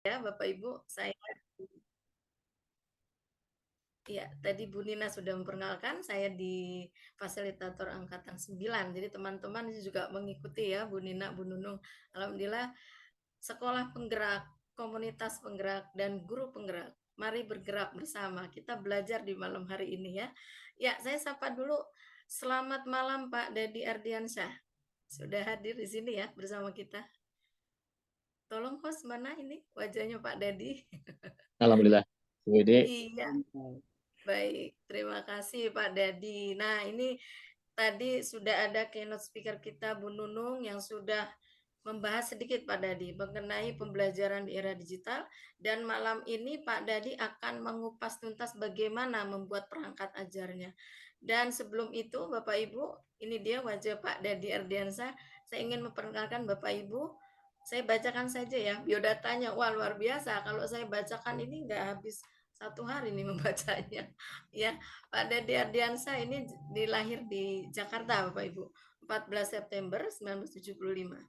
Ya, Bapak Ibu, saya ya tadi Bu Nina sudah memperkenalkan saya di fasilitator angkatan 9. Jadi teman-teman juga mengikuti ya Bu Nina, Bu Nunung. Alhamdulillah sekolah penggerak, komunitas penggerak dan guru penggerak. Mari bergerak bersama. Kita belajar di malam hari ini ya. Ya, saya sapa dulu. Selamat malam Pak Dedi Ardiansyah. Sudah hadir di sini ya bersama kita. Tolong host mana ini wajahnya Pak Dedi? Alhamdulillah. WD. Iya, baik, terima kasih Pak Dadi. Nah, ini tadi sudah ada keynote speaker kita Bu Nunung yang sudah membahas sedikit Pak Dadi mengenai pembelajaran di era digital dan malam ini Pak Dadi akan mengupas tuntas bagaimana membuat perangkat ajarnya. Dan sebelum itu Bapak Ibu, ini dia wajah Pak Dadi Ardiansa. Saya ingin memperkenalkan Bapak Ibu. Saya bacakan saja ya biodatanya. Wah, luar biasa. Kalau saya bacakan ini nggak habis satu hari nih membacanya. Ya, Pak Dadi Ardiansa ini dilahir di Jakarta, Bapak Ibu. 14 September 1975.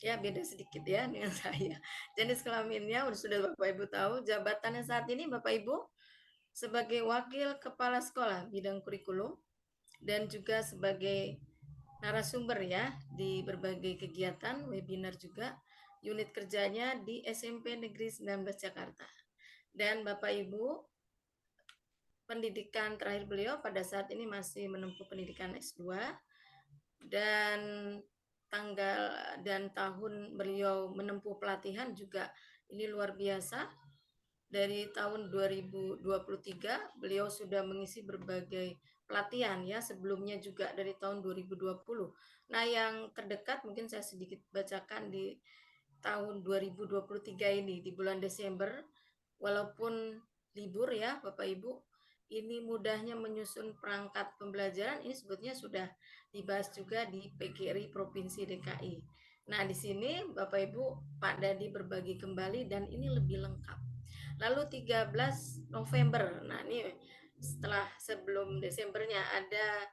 Ya, beda sedikit ya dengan saya. Jenis kelaminnya sudah Bapak Ibu tahu. Jabatannya saat ini Bapak Ibu sebagai Wakil Kepala Sekolah bidang kurikulum dan juga sebagai narasumber ya di berbagai kegiatan, webinar juga. Unit kerjanya di SMP Negeri 19 Jakarta. Dan Bapak Ibu, pendidikan terakhir beliau pada saat ini masih menempuh pendidikan S2 dan tanggal dan tahun beliau menempuh pelatihan juga ini luar biasa. Dari tahun 2023 beliau sudah mengisi berbagai pelatihan ya, sebelumnya juga dari tahun 2020. Nah, yang terdekat mungkin saya sedikit bacakan di tahun 2023 ini di bulan Desember, walaupun libur ya Bapak Ibu, ini mudahnya menyusun perangkat pembelajaran ini sebetulnya sudah dibahas juga di PGRI Provinsi DKI. Nah, di sini Bapak Ibu Pak Dadi berbagi kembali dan ini lebih lengkap. Lalu 13 November, nah ini setelah sebelum Desembernya ada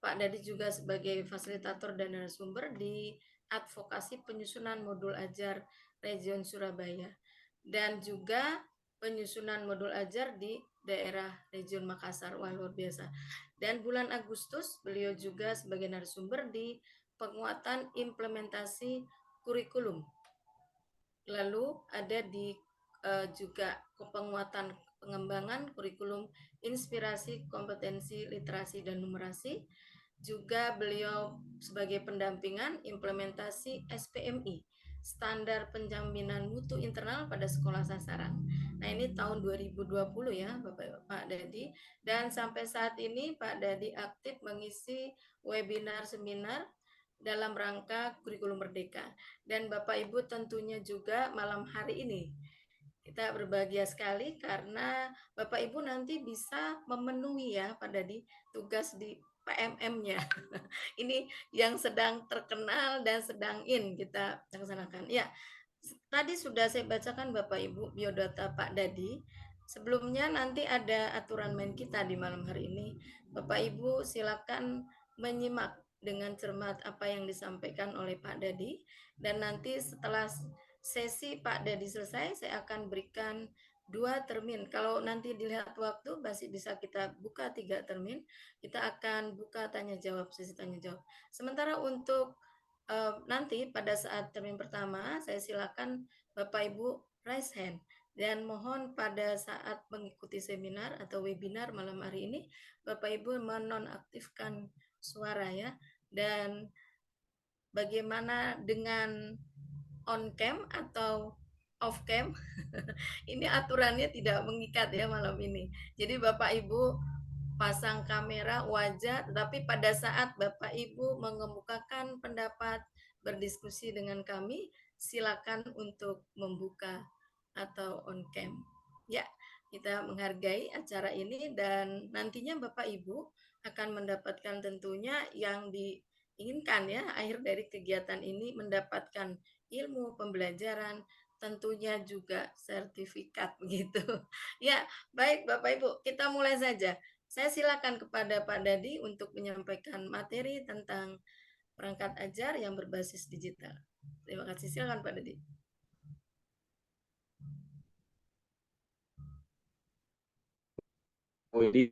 Pak Dadi juga sebagai fasilitator dan narasumber di advokasi penyusunan modul ajar Region Surabaya dan juga penyusunan modul ajar di daerah Region Makassar. Wah, luar biasa. Dan bulan Agustus beliau juga sebagai narasumber di penguatan implementasi kurikulum. Lalu ada di juga penguatan pengembangan kurikulum inspirasi kompetensi literasi dan numerasi. Juga beliau sebagai pendampingan implementasi SPMI, standar penjaminan mutu internal pada sekolah sasaran. Nah, ini tahun 2020 ya Bapak Pak Dadi, dan sampai saat ini Pak Dadi aktif mengisi webinar seminar dalam rangka kurikulum merdeka. Dan Bapak Ibu tentunya juga malam hari ini kita berbahagia sekali karena Bapak Ibu nanti bisa memenuhi ya Pak Dadi tugas di PMM-nya. Ini yang sedang terkenal dan sedang in kita laksanakan. Ya, tadi sudah saya bacakan Bapak Ibu biodata Pak Dadi. Sebelumnya nanti ada aturan main kita di malam hari ini. Bapak Ibu silakan menyimak dengan cermat apa yang disampaikan oleh Pak Dadi dan nanti setelah sesi Pak Dadi selesai saya akan berikan 2 termin. Kalau nanti dilihat waktu masih bisa kita buka 3 termin. Kita akan buka tanya jawab, sesi tanya jawab. Sementara untuk nanti pada saat termin pertama saya silakan Bapak Ibu raise hand dan mohon pada saat mengikuti seminar atau webinar malam hari ini Bapak Ibu menonaktifkan suara ya. Dan bagaimana dengan on cam atau off cam? Ini aturannya tidak mengikat ya malam ini. Jadi Bapak Ibu pasang kamera wajah, tetapi pada saat Bapak Ibu mengemukakan pendapat, berdiskusi dengan kami, silakan untuk membuka atau on cam. Ya, kita menghargai acara ini dan nantinya Bapak Ibu akan mendapatkan tentunya yang diinginkan ya, akhir dari kegiatan ini mendapatkan ilmu pembelajaran, tentunya juga sertifikat begitu. Ya, baik Bapak Ibu, kita mulai saja. Saya silakan kepada Pak Dadi untuk menyampaikan materi tentang perangkat ajar yang berbasis digital. Terima kasih. Silakan Pak Dadi. Widi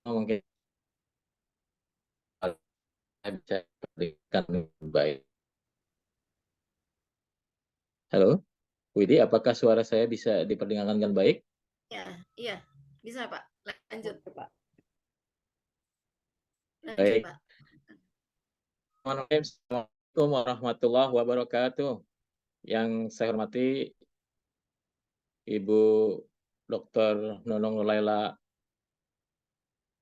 mungkin saya bisa berikan dengan baik. Halo, Widi, apakah suara saya bisa diperdengarkan dengan baik? Ya, iya, bisa Pak. Lanjut, Pak. Lanjut, Baik. Pak. Assalamualaikum warahmatullahi wabarakatuh. Yang saya hormati Ibu Dr. Nunung Nuraila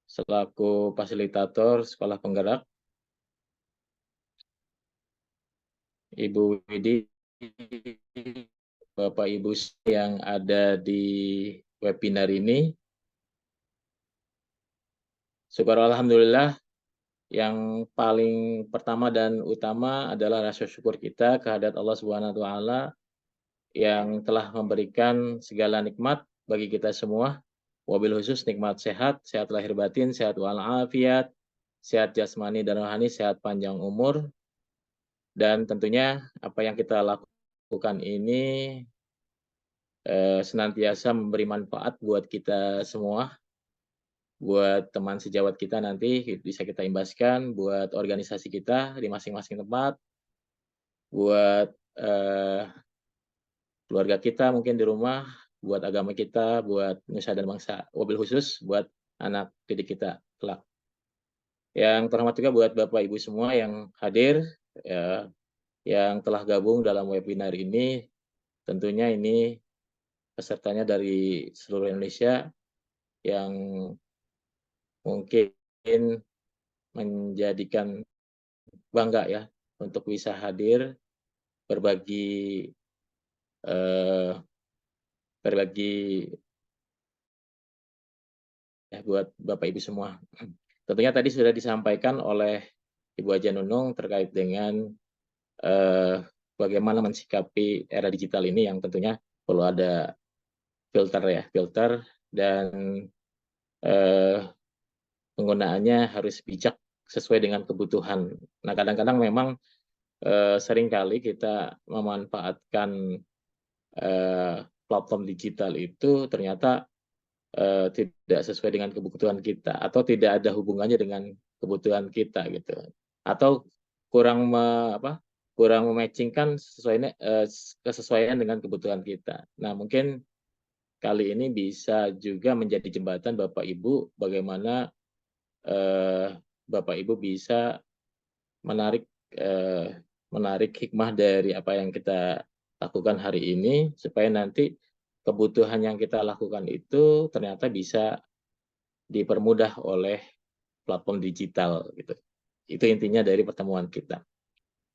selaku fasilitator Sekolah Penggerak, Ibu Widi, Bapak Ibu yang ada di webinar ini. Syukur alhamdulillah, yang paling pertama dan utama adalah rasa syukur kita kehadirat Allah Subhanahu wa taala yang telah memberikan segala nikmat bagi kita semua. Wabil khusus nikmat sehat, sehat lahir batin, sehat walafiat, sehat jasmani dan rohani, sehat panjang umur, dan tentunya apa yang kita lakukan ini senantiasa memberi manfaat buat kita semua, buat teman sejawat kita nanti bisa kita imbaskan, buat organisasi kita di masing-masing tempat, buat keluarga kita mungkin di rumah, buat agama kita, buat nusa dan bangsa, wabil khusus buat anak didik kita kelak. Yang terhormat juga buat Bapak Ibu semua yang hadir, ya, yang telah gabung dalam webinar ini. Tentunya ini pesertanya dari seluruh Indonesia yang mungkin menjadikan bangga ya untuk bisa hadir berbagi eh, berbagi ya buat Bapak Ibu semua. Tentunya tadi sudah disampaikan oleh Ibu Haja Nunung terkait dengan eh, bagaimana mensikapi era digital ini yang tentunya perlu ada filter dan eh, penggunaannya harus bijak sesuai dengan kebutuhan. Nah, kadang-kadang memang seringkali kita memanfaatkan platform digital itu ternyata tidak sesuai dengan kebutuhan kita atau tidak ada hubungannya dengan kebutuhan kita gitu, atau kurang kurang mematchingkan kesesuaian dengan kebutuhan kita. Nah, mungkin kali ini bisa juga menjadi jembatan Bapak Ibu bagaimana Bapak Ibu bisa menarik menarik hikmah dari apa yang kita lakukan hari ini supaya nanti kebutuhan yang kita lakukan itu ternyata bisa dipermudah oleh platform digital gitu. Itu intinya dari pertemuan kita.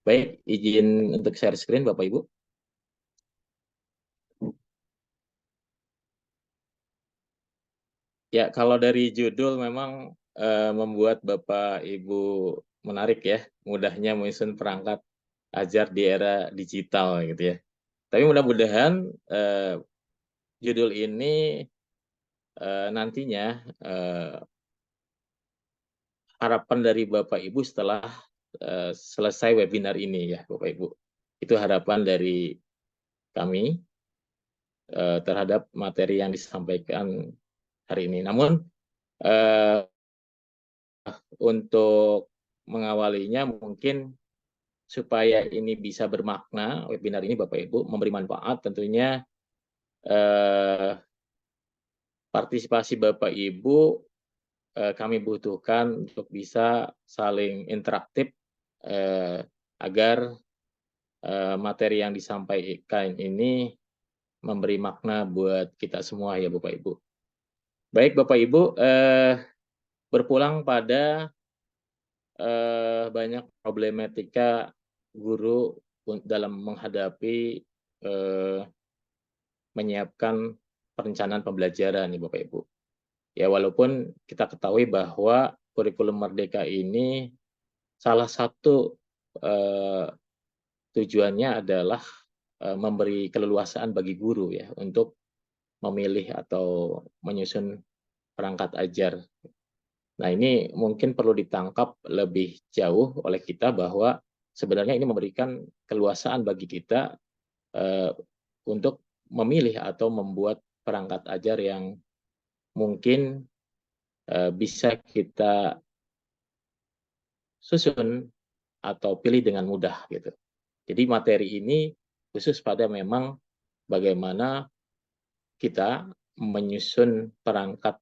Baik, izin untuk share screen Bapak Ibu. Ya, kalau dari judul memang membuat Bapak Ibu menarik ya, mudahnya menyusun perangkat ajar di era digital gitu ya. Tapi mudah-mudahan judul ini nantinya harapan dari Bapak Ibu setelah selesai webinar ini ya Bapak Ibu. Itu harapan dari kami terhadap materi yang disampaikan hari ini. Namun untuk mengawalinya mungkin supaya ini bisa bermakna webinar ini Bapak Ibu memberi manfaat tentunya partisipasi Bapak Ibu kami butuhkan untuk bisa saling interaktif agar materi yang disampaikan ini memberi makna buat kita semua ya Bapak Ibu. Baik Bapak Ibu, berpulang pada banyak problematika guru dalam menghadapi menyiapkan perencanaan pembelajaran nih Bapak Ibu. Ya walaupun kita ketahui bahwa kurikulum Merdeka ini salah satu tujuannya adalah memberi keleluasaan bagi guru ya untuk memilih atau menyusun perangkat ajar. Nah, ini mungkin perlu ditangkap lebih jauh oleh kita bahwa sebenarnya ini memberikan keleluasaan bagi kita untuk memilih atau membuat perangkat ajar yang mungkin bisa kita susun atau pilih dengan mudah gitu. Jadi materi ini khusus pada memang bagaimana kita menyusun perangkat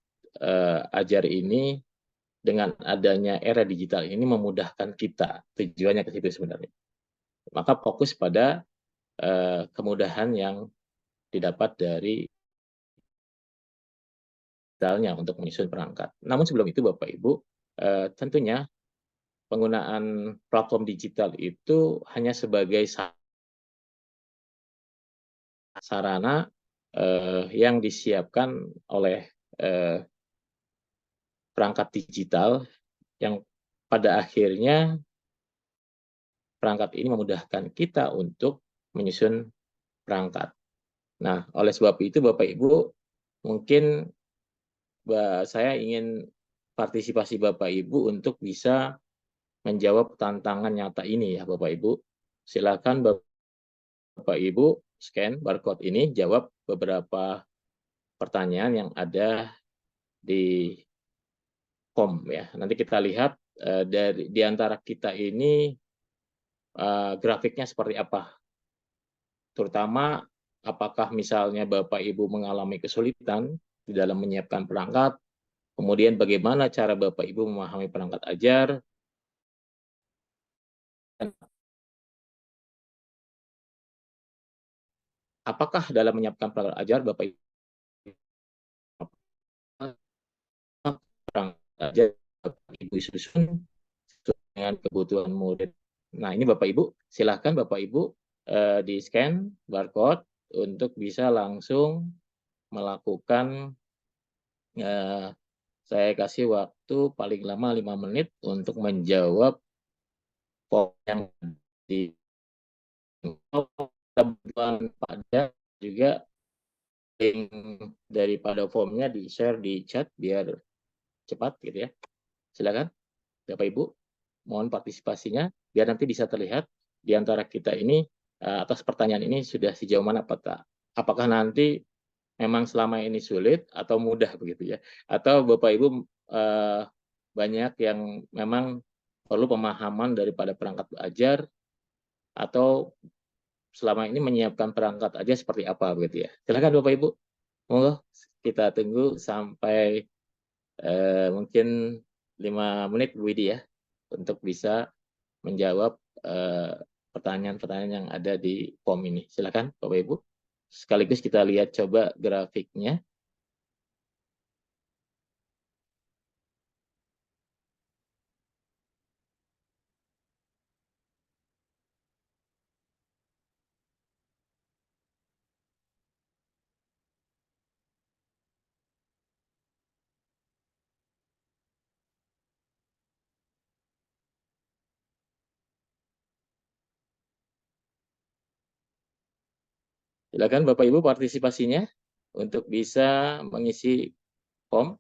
ajar ini dengan adanya era digital ini memudahkan kita. Tujuannya ke situ sebenarnya. Maka fokus pada kemudahan yang didapat dari digitalnya untuk menyusun perangkat. Namun sebelum itu Bapak Ibu, tentunya penggunaan platform digital itu hanya sebagai sarana yang disiapkan oleh perangkat digital yang pada akhirnya perangkat ini memudahkan kita untuk menyusun perangkat. Nah, oleh sebab itu Bapak Ibu, mungkin saya ingin partisipasi Bapak Ibu untuk bisa menjawab tantangan nyata ini ya Bapak Ibu. Silakan Bapak Ibu scan barcode ini, jawab beberapa pertanyaan yang ada di form ya. Nanti kita lihat di antara kita ini grafiknya seperti apa. Terutama apakah misalnya Bapak Ibu mengalami kesulitan di dalam menyiapkan perangkat, kemudian bagaimana cara Bapak Ibu memahami perangkat ajar, apakah dalam menyiapkan perangkat ajar Bapak Ibu perangkat ajar Bapak Ibu susun dengan kebutuhan murid. Nah, ini Bapak Ibu, silakan Bapak Ibu di scan barcode untuk bisa langsung melakukan saya kasih waktu paling lama 5 menit untuk menjawab form yang di kebutuhan pada juga link daripada formnya di-share di chat biar cepat gitu ya. Silakan Bapak Ibu, mohon partisipasinya biar nanti bisa terlihat di antara kita ini atas pertanyaan ini sudah sejauh mana apakah nanti memang selama ini sulit atau mudah begitu ya, atau Bapak Ibu banyak yang memang perlu pemahaman daripada perangkat ajar atau selama ini menyiapkan perangkat aja seperti apa begitu ya. Silakan Bapak Ibu, monggo kita tunggu sampai mungkin 5 menit Bu Widi ya untuk bisa menjawab pertanyaan-pertanyaan yang ada di form ini. Silakan Bapak Ibu. Sekaligus kita lihat coba grafiknya. Silakan Bapak Ibu partisipasinya untuk bisa mengisi form.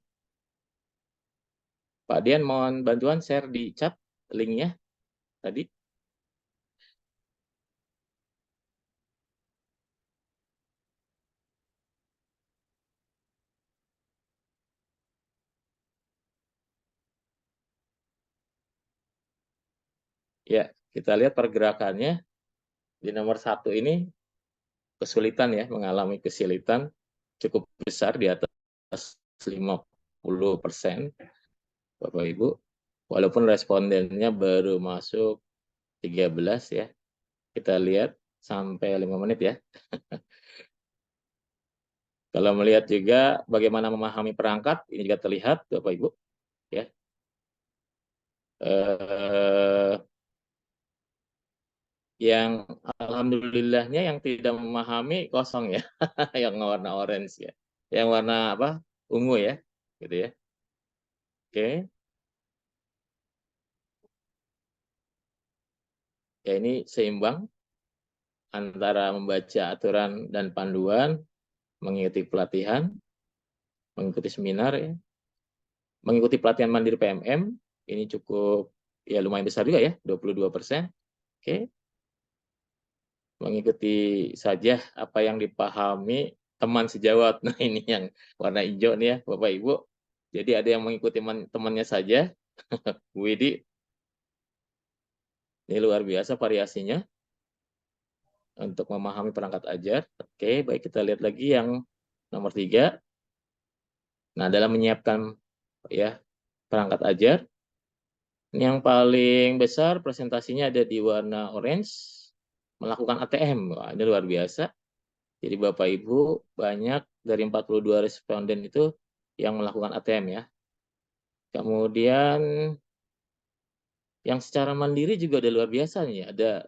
Pak Dian mohon bantuan share di chat linknya tadi. Ya, kita lihat pergerakannya di nomor 1 ini kesulitan ya, mengalami kesulitan cukup besar di atas 50%, Bapak Ibu. Walaupun respondennya baru masuk 13 ya. Kita lihat sampai 5 menit ya. Kalau melihat juga bagaimana memahami perangkat, ini juga terlihat Bapak Ibu ya. Yang alhamdulillahnya yang tidak memahami kosong ya, yang warna orange ya. Yang warna apa? Ungu ya, gitu ya. Oke. Ya ini seimbang antara membaca aturan dan panduan, mengikuti pelatihan, mengikuti seminar ya, mengikuti pelatihan mandiri PMM, ini cukup ya lumayan besar juga ya, 22%. Oke. Mengikuti saja apa yang dipahami teman sejawat. Nah, ini yang warna hijau nih ya, Bapak Ibu. Jadi ada yang mengikuti temannya saja. Bu Widi, ini luar biasa variasinya untuk memahami perangkat ajar. Oke, baik, kita lihat lagi yang nomor 3. Nah, dalam menyiapkan ya perangkat ajar, ini yang paling besar presentasinya ada di warna orange, melakukan ATM. Wah, ini luar biasa. Jadi Bapak Ibu, banyak dari 42 responden itu yang melakukan ATM ya. Kemudian yang secara mandiri juga ada luar biasa nih, ada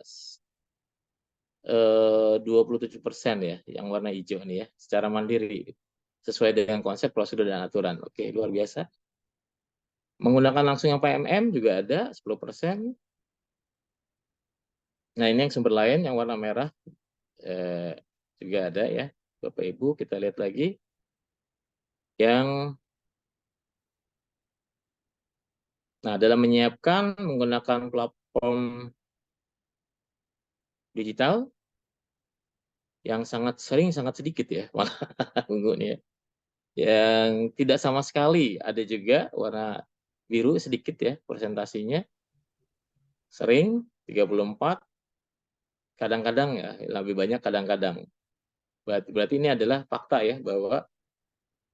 27% ya, yang warna hijau nih ya, secara mandiri, sesuai dengan konsep, prosedur, dan aturan. Oke, luar biasa. Menggunakan langsung yang PMM juga ada 10%. Nah, ini yang sumber lain, yang warna merah juga ada ya, Bapak Ibu. Kita lihat lagi. Nah, dalam menyiapkan menggunakan platform digital, yang sangat sering, sangat sedikit ya, malah ungu nih ya. Yang tidak sama sekali, ada juga warna biru sedikit ya presentasinya. Sering 34, kadang-kadang ya, lebih banyak kadang-kadang. Berarti ini adalah fakta ya, bahwa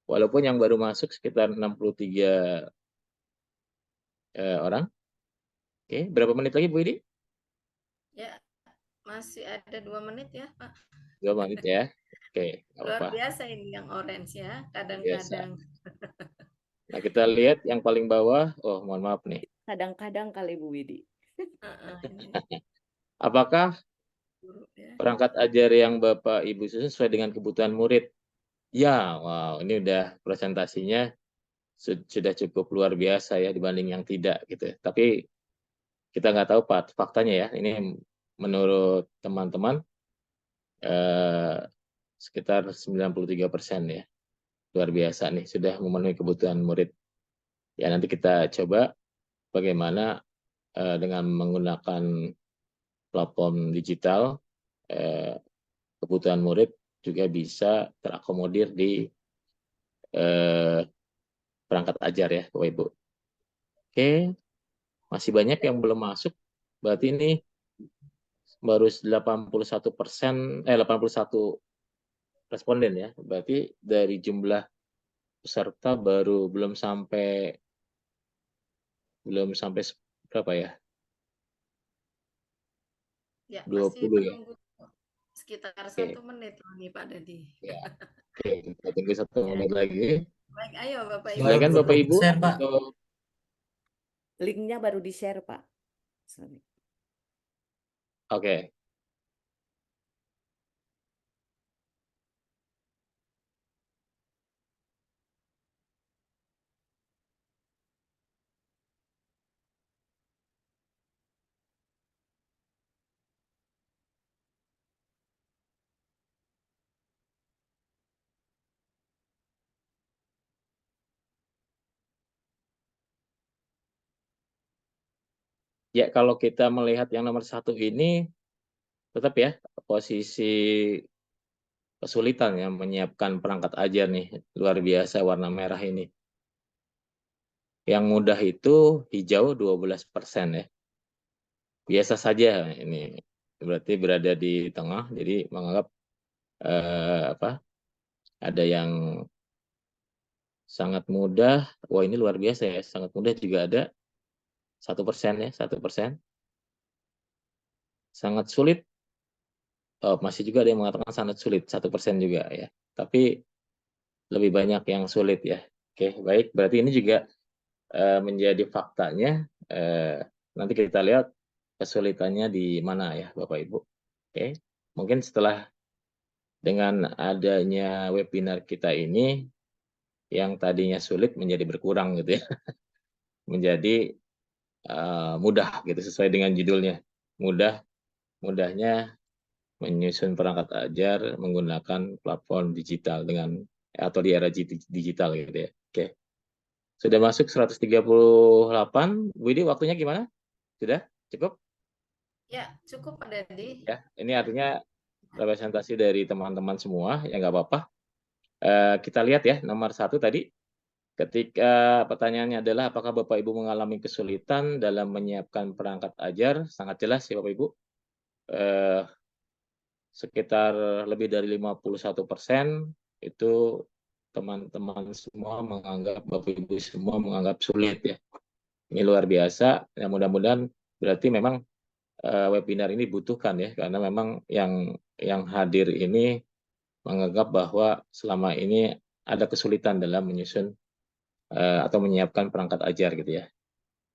walaupun yang baru masuk sekitar 63 orang. Oke, berapa menit lagi Bu Idi? Ya, masih ada 2 menit ya, Pak. 2 menit ya. Oke, nggak Luar apa-apa. biasa ini yang orange ya, Biasa. kadang-kadang. Nah, kita lihat yang paling bawah. Oh, mohon maaf nih. Kadang-kadang kali Bu Widi. Ini Apakah buruk ya. perangkat ajar yang Bapak Ibu susun sesuai dengan kebutuhan murid? Ya, wow, ini udah presentasinya sudah cukup luar biasa ya dibanding yang tidak gitu. Tapi kita nggak tahu faktanya ya. Ini menurut teman-teman sekitar 93% ya. Luar biasa nih, sudah memenuhi kebutuhan murid. Ya, nanti kita coba bagaimana dengan menggunakan platform digital, kebutuhan murid juga bisa terakomodir di perangkat ajar ya, Bapak Ibu. Oke, masih banyak yang belum masuk. Berarti ini baru 81%, 81 responden ya. Berarti dari jumlah peserta baru belum sampai berapa ya? Ya, 20 masih ya. menunggu sekitar 1 Oke. menit nih Pak Dadi. Ya. Oke, kita tunggu 1 Ya. menit lagi. Baik, ayo Bapak Ibu. Silakan Bapak Ibu 20%, Pak. untuk Linknya baru di-share, Pak. Sorry. oke. Ya, kalau kita melihat yang nomor 1 ini, tetap ya, posisi kesulitan ya menyiapkan perangkat ajar nih, luar biasa warna merah ini. Yang mudah itu hijau 12% ya. Biasa saja ini, berarti berada di tengah, jadi menganggap ada yang sangat mudah. Wah, ini luar biasa ya, sangat mudah juga ada 1% ya, 1%. Sangat sulit, masih juga ada yang mengatakan sangat sulit, 1% juga ya. Tapi lebih banyak yang sulit ya. Oke, baik. Berarti ini juga menjadi faktanya. Nanti kita lihat kesulitannya di mana ya, Bapak Ibu. Oke, mungkin setelah dengan adanya webinar kita ini, yang tadinya sulit menjadi berkurang gitu ya, menjadi mudah gitu sesuai dengan judulnya. Mudahnya menyusun perangkat ajar menggunakan platform digital dengan atau di era digital gitu ya. Oke. Sudah masuk 138. Bu Widi, waktunya gimana? Sudah? Cukup? Ya, cukup Pak Dadi. Ya, ini artinya representasi dari teman-teman semua, ya nggak apa-apa. Kita lihat ya, nomor 1 tadi, ketika pertanyaannya adalah apakah Bapak Ibu mengalami kesulitan dalam menyiapkan perangkat ajar, sangat jelas ya Bapak Ibu, sekitar lebih dari 51% itu teman-teman semua menganggap, Bapak Ibu semua menganggap sulit ya. Ini luar biasa, ya mudah-mudahan berarti memang webinar ini dibutuhkan ya, karena memang yang hadir ini menganggap bahwa selama ini ada kesulitan dalam menyusun atau menyiapkan perangkat ajar gitu ya.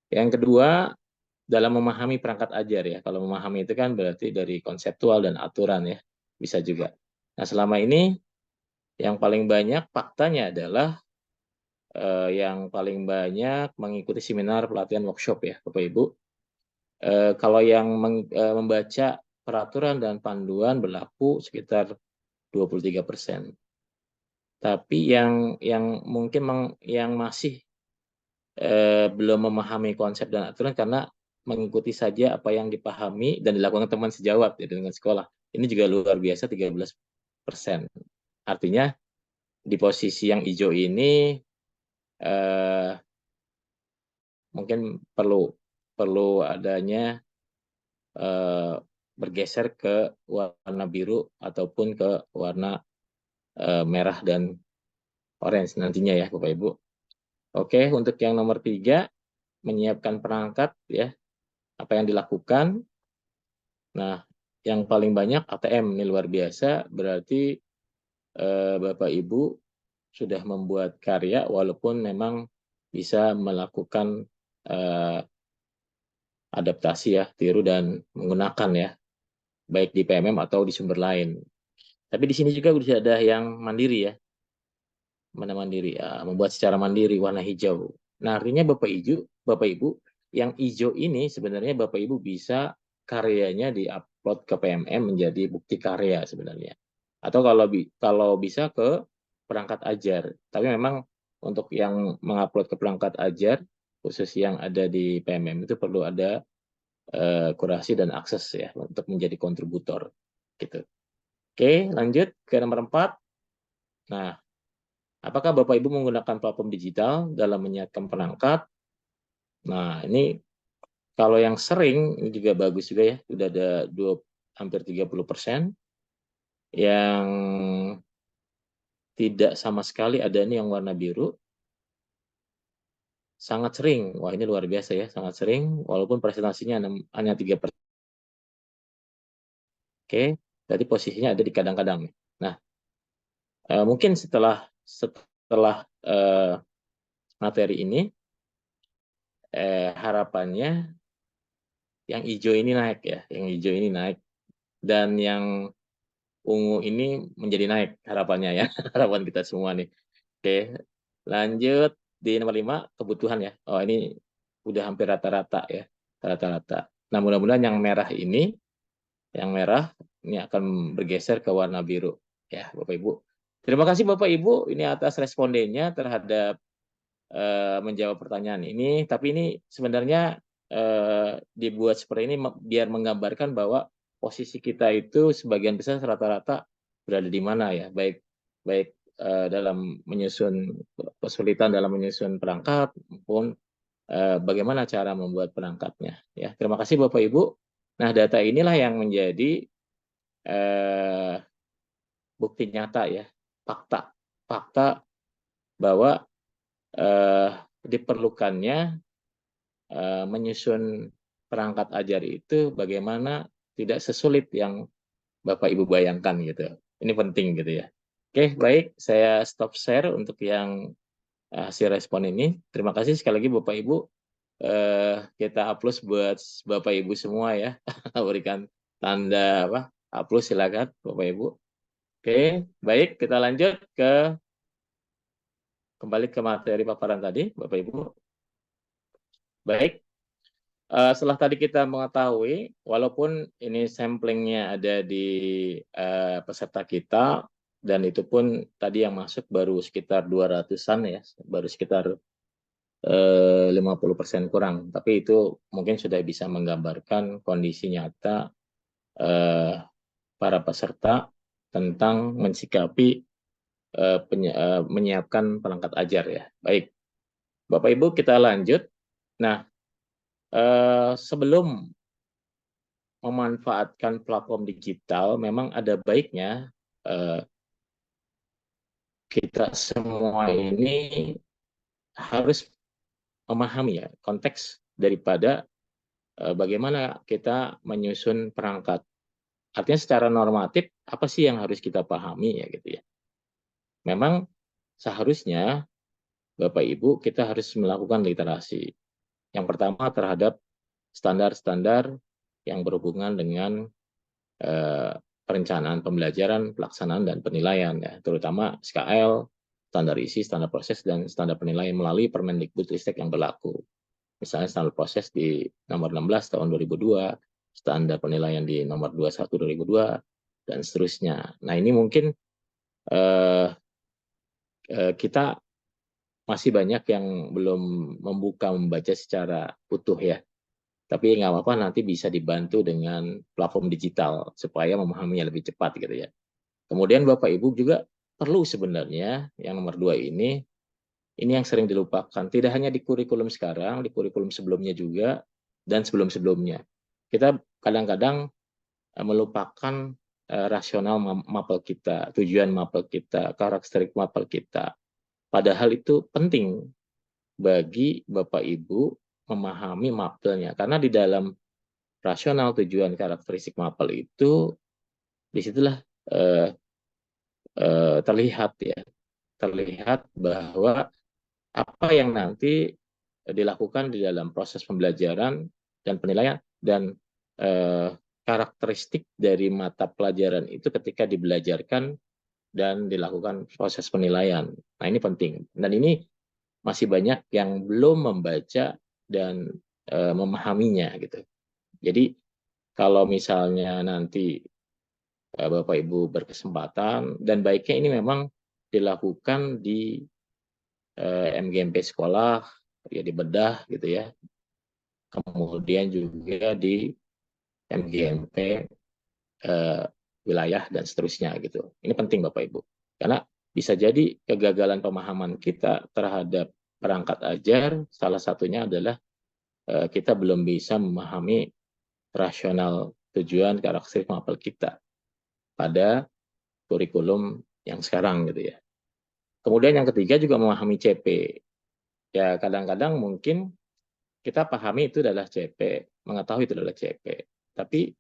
Yang kedua, dalam memahami perangkat ajar ya. Kalau memahami itu kan berarti dari konseptual dan aturan ya, bisa juga. Nah, selama ini yang paling banyak faktanya adalah yang paling banyak mengikuti seminar, pelatihan, workshop ya, Bapak Ibu. Kalau yang membaca peraturan dan panduan berlaku sekitar 23%. Tapi yang mungkin yang masih belum memahami konsep dan aturan karena mengikuti saja apa yang dipahami dan dilakukan teman sejawat ya dengan sekolah. Ini juga luar biasa 13%. Artinya di posisi yang hijau ini mungkin perlu adanya bergeser ke warna biru ataupun ke warna merah dan orange nantinya ya Bapak Ibu. Oke, untuk yang nomor 3, menyiapkan perangkat ya, apa yang dilakukan. Nah, yang paling banyak ATM, ini luar biasa, berarti Bapak Ibu sudah membuat karya walaupun memang bisa melakukan adaptasi ya, tiru dan menggunakan ya, baik di PMM atau di sumber lain. Tapi di sini juga sudah ada yang mandiri ya, mana mandiri, membuat secara mandiri warna hijau. Nah, artinya Bapak Ibu, yang hijau ini sebenarnya Bapak Ibu bisa karyanya diupload ke PMM menjadi bukti karya sebenarnya. Atau kalau bisa ke perangkat ajar. Tapi memang untuk yang mengupload ke perangkat ajar, khusus yang ada di PMM itu perlu ada kurasi dan akses ya untuk menjadi kontributor gitu. Oke, lanjut ke nomor 4. Nah, apakah Bapak Ibu menggunakan platform digital dalam menyiapkan perangkat? Nah, ini kalau yang sering ini juga bagus juga ya, sudah ada hampir 30%. Yang tidak sama sekali ada ini yang warna biru. Sangat sering. Wah, ini luar biasa ya, sangat sering walaupun presentasinya hanya 3%. Oke, jadi posisinya ada di kadang-kadang. Nah, mungkin setelah materi ini harapannya yang hijau ini naik ya, yang hijau ini naik dan yang ungu ini menjadi naik harapannya ya, harapan kita semua nih. Oke, lanjut di nomor 5, kebutuhan ya. Oh, ini udah hampir rata-rata ya, rata-rata. Nah, mudah-mudahan yang merah ini akan bergeser ke warna biru ya, Bapak Ibu. Terima kasih Bapak Ibu ini atas respondennya terhadap menjawab pertanyaan ini. Tapi ini sebenarnya dibuat seperti ini biar menggambarkan bahwa posisi kita itu sebagian besar rata-rata berada di mana ya, baik dalam menyusun kesulitan dalam menyusun perangkat maupun bagaimana cara membuat perangkatnya ya. Terima kasih Bapak Ibu. Nah, data inilah yang menjadi bukti nyata ya, fakta bahwa diperlukannya menyusun perangkat ajar itu bagaimana tidak sesulit yang Bapak Ibu bayangkan gitu. Ini penting gitu ya. Oke, baik, saya stop share untuk yang hasil respon ini. Terima kasih sekali lagi Bapak Ibu. Kita aplaus buat Bapak Ibu semua ya. Berikan tanda aplaus silakan Bapak Ibu. Oke, baik, kita lanjut kembali ke materi paparan tadi Bapak Ibu. Baik, setelah tadi kita mengetahui, walaupun ini samplingnya ada di peserta kita, dan itu pun tadi yang masuk baru sekitar 200-an ya, baru sekitar 50% kurang. Tapi itu mungkin sudah bisa menggambarkan kondisi nyata para peserta tentang mensikapi menyiapkan perangkat ajar ya. Baik, Bapak Ibu kita lanjut. Nah, sebelum memanfaatkan platform digital, memang ada baiknya kita semua ini harus memahami ya konteks daripada bagaimana kita menyusun perangkat. Artinya secara normatif apa sih yang harus kita pahami ya gitu ya. Memang seharusnya Bapak Ibu kita harus melakukan literasi. Yang pertama terhadap standar-standar yang berhubungan dengan perencanaan pembelajaran, pelaksanaan dan penilaian ya, terutama SKL, standar isi, standar proses dan standar penilaian melalui Permendikbudristek yang berlaku. Misalnya standar proses di nomor 16 tahun 2002, standar penilaian di nomor 21 2002 dan seterusnya. Nah, ini mungkin kita masih banyak yang belum membaca secara utuh ya. Tapi nggak apa-apa, nanti bisa dibantu dengan platform digital supaya memahaminya lebih cepat gitu ya. Kemudian Bapak Ibu juga perlu sebenarnya yang nomor 2 ini yang sering dilupakan. Tidak hanya di kurikulum sekarang, di kurikulum sebelumnya juga dan sebelum-sebelumnya. Kita kadang-kadang melupakan rasional mapel kita, tujuan mapel kita, karakteristik mapel kita. Padahal itu penting bagi Bapak Ibu memahami mapelnya. Karena di dalam rasional tujuan karakteristik mapel itu disitulah terlihat bahwa apa yang nanti dilakukan di dalam proses pembelajaran dan penilaian dan karakteristik dari mata pelajaran itu ketika dibelajarkan dan dilakukan proses penilaian. Nah, ini penting. Dan ini masih banyak yang belum membaca dan memahaminya gitu. Jadi kalau misalnya nanti Bapak Ibu berkesempatan, dan baiknya ini memang dilakukan di MGMP sekolah, ya dibedah gitu ya. Kemudian juga di MGMP wilayah dan seterusnya gitu. Ini penting Bapak Ibu. Karena bisa jadi kegagalan pemahaman kita terhadap perangkat ajar, salah satunya adalah kita belum bisa memahami rasional tujuan karakteristik mapel kita pada kurikulum yang sekarang gitu ya. Kemudian yang ketiga juga memahami CP. Ya kadang-kadang mungkin kita pahami itu adalah CP, mengetahui itu adalah CP. Tapi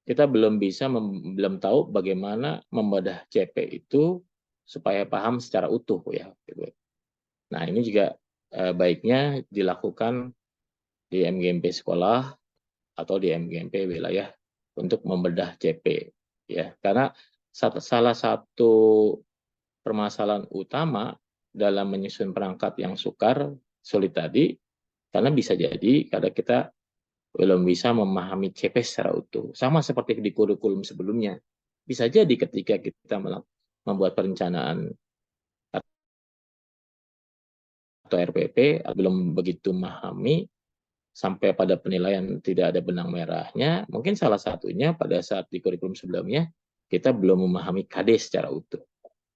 kita belum tahu bagaimana membedah CP itu supaya paham secara utuh ya. Gitu. Nah ini juga baiknya dilakukan di MGMP sekolah atau di MGMP wilayah untuk membedah CP ya. Karena salah satu permasalahan utama dalam menyusun perangkat yang sulit tadi, karena bisa jadi karena kita belum bisa memahami CP secara utuh. Sama seperti di kurikulum sebelumnya. Bisa jadi ketika kita membuat perencanaan atau RPP belum begitu memahami sampai pada penilaian tidak ada benang merahnya, mungkin salah satunya pada saat di kurikulum sebelumnya kita belum memahami KD secara utuh.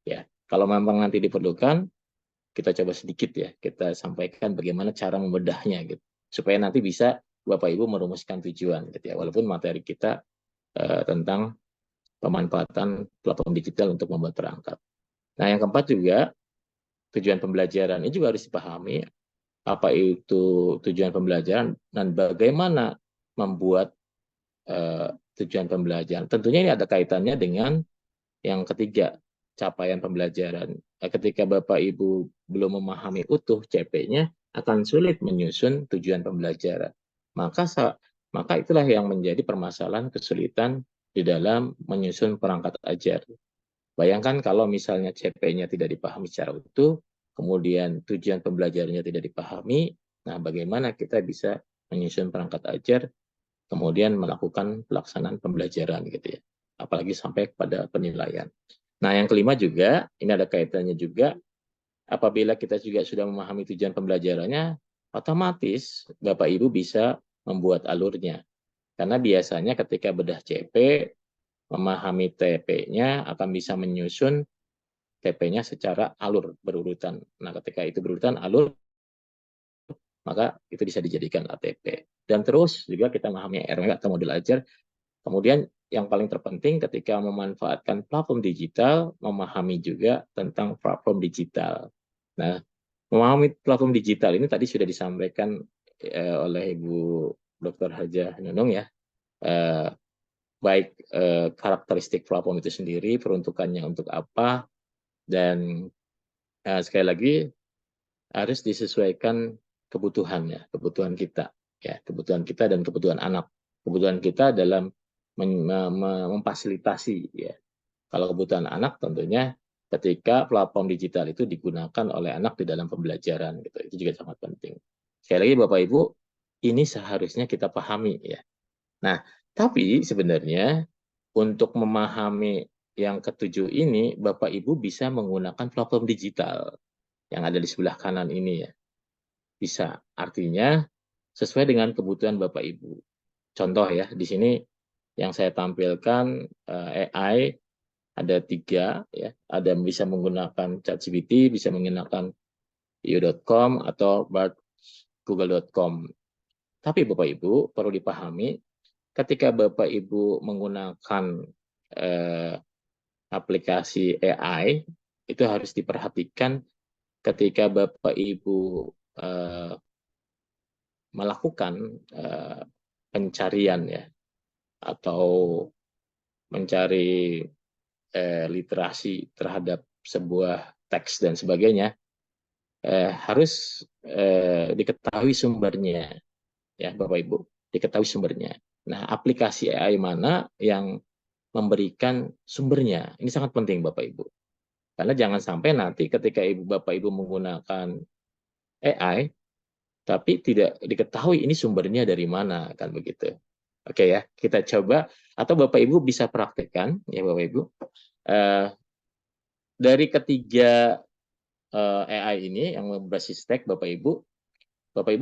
Ya, kalau memang nanti diperlukan, kita coba sedikit ya, kita sampaikan bagaimana cara membedahnya gitu, supaya nanti bisa Bapak Ibu merumuskan tujuan gitu ya, walaupun materi kita tentang pemanfaatan platform digital untuk membuat perangkat. Nah, yang keempat juga tujuan pembelajaran ini juga harus dipahami apa itu tujuan pembelajaran dan bagaimana membuat tujuan pembelajaran. Tentunya ini ada kaitannya dengan yang ketiga, capaian pembelajaran. Ketika Bapak Ibu belum memahami utuh CP-nya, akan sulit menyusun tujuan pembelajaran. Maka itulah yang menjadi permasalahan kesulitan di dalam menyusun perangkat ajar. Bayangkan kalau misalnya CP-nya tidak dipahami secara utuh, kemudian tujuan pembelajarannya tidak dipahami, nah bagaimana kita bisa menyusun perangkat ajar, kemudian melakukan pelaksanaan pembelajaran gitu ya. Apalagi sampai pada penilaian. Nah, yang kelima juga, ini ada kaitannya juga, apabila kita juga sudah memahami tujuan pembelajarannya, otomatis Bapak Ibu bisa membuat alurnya. Karena biasanya ketika bedah CP, memahami TP-nya akan bisa menyusun TP-nya secara alur berurutan. Nah, ketika itu berurutan alur, maka itu bisa dijadikan ATP. Dan terus juga kita memahami RMW atau model ajar. Kemudian yang paling terpenting ketika memanfaatkan platform digital, memahami juga tentang platform digital. Nah, memahami platform digital ini tadi sudah disampaikan oleh Ibu Dr. Hajah Nunung ya, baik karakteristik platform itu sendiri, peruntukannya untuk apa, dan sekali lagi harus disesuaikan kebutuhannya, kebutuhan kita, ya, kebutuhan kita dan kebutuhan anak. Kebutuhan kita dalam memfasilitasi, ya. Kalau kebutuhan anak tentunya ketika platform digital itu digunakan oleh anak di dalam pembelajaran, gitu, itu juga sangat penting. Sekali lagi Bapak Ibu, ini seharusnya kita pahami, ya. Nah, tapi sebenarnya untuk memahami yang ketujuh ini, Bapak Ibu bisa menggunakan platform digital yang ada di sebelah kanan ini, ya. Bisa, artinya sesuai dengan kebutuhan Bapak Ibu. Contoh ya, di sini yang saya tampilkan AI ada 3, ya. Ada yang bisa menggunakan ChatGPT, bisa menggunakan you.com atau google.com. Tapi Bapak Ibu perlu dipahami, ketika Bapak Ibu menggunakan aplikasi AI, itu harus diperhatikan ketika Bapak Ibu melakukan pencarian, ya, atau mencari literasi terhadap sebuah teks dan sebagainya, harus diketahui sumbernya, ya Bapak Ibu, diketahui sumbernya. Nah, aplikasi AI mana yang memberikan sumbernya, ini sangat penting Bapak Ibu, karena jangan sampai nanti ketika Bapak Ibu menggunakan AI tapi tidak diketahui ini sumbernya dari mana, kan begitu. Oke ya, kita coba, atau Bapak Ibu bisa praktekkan ya Bapak Ibu, dari ketiga AI ini yang berbasis teks Bapak Ibu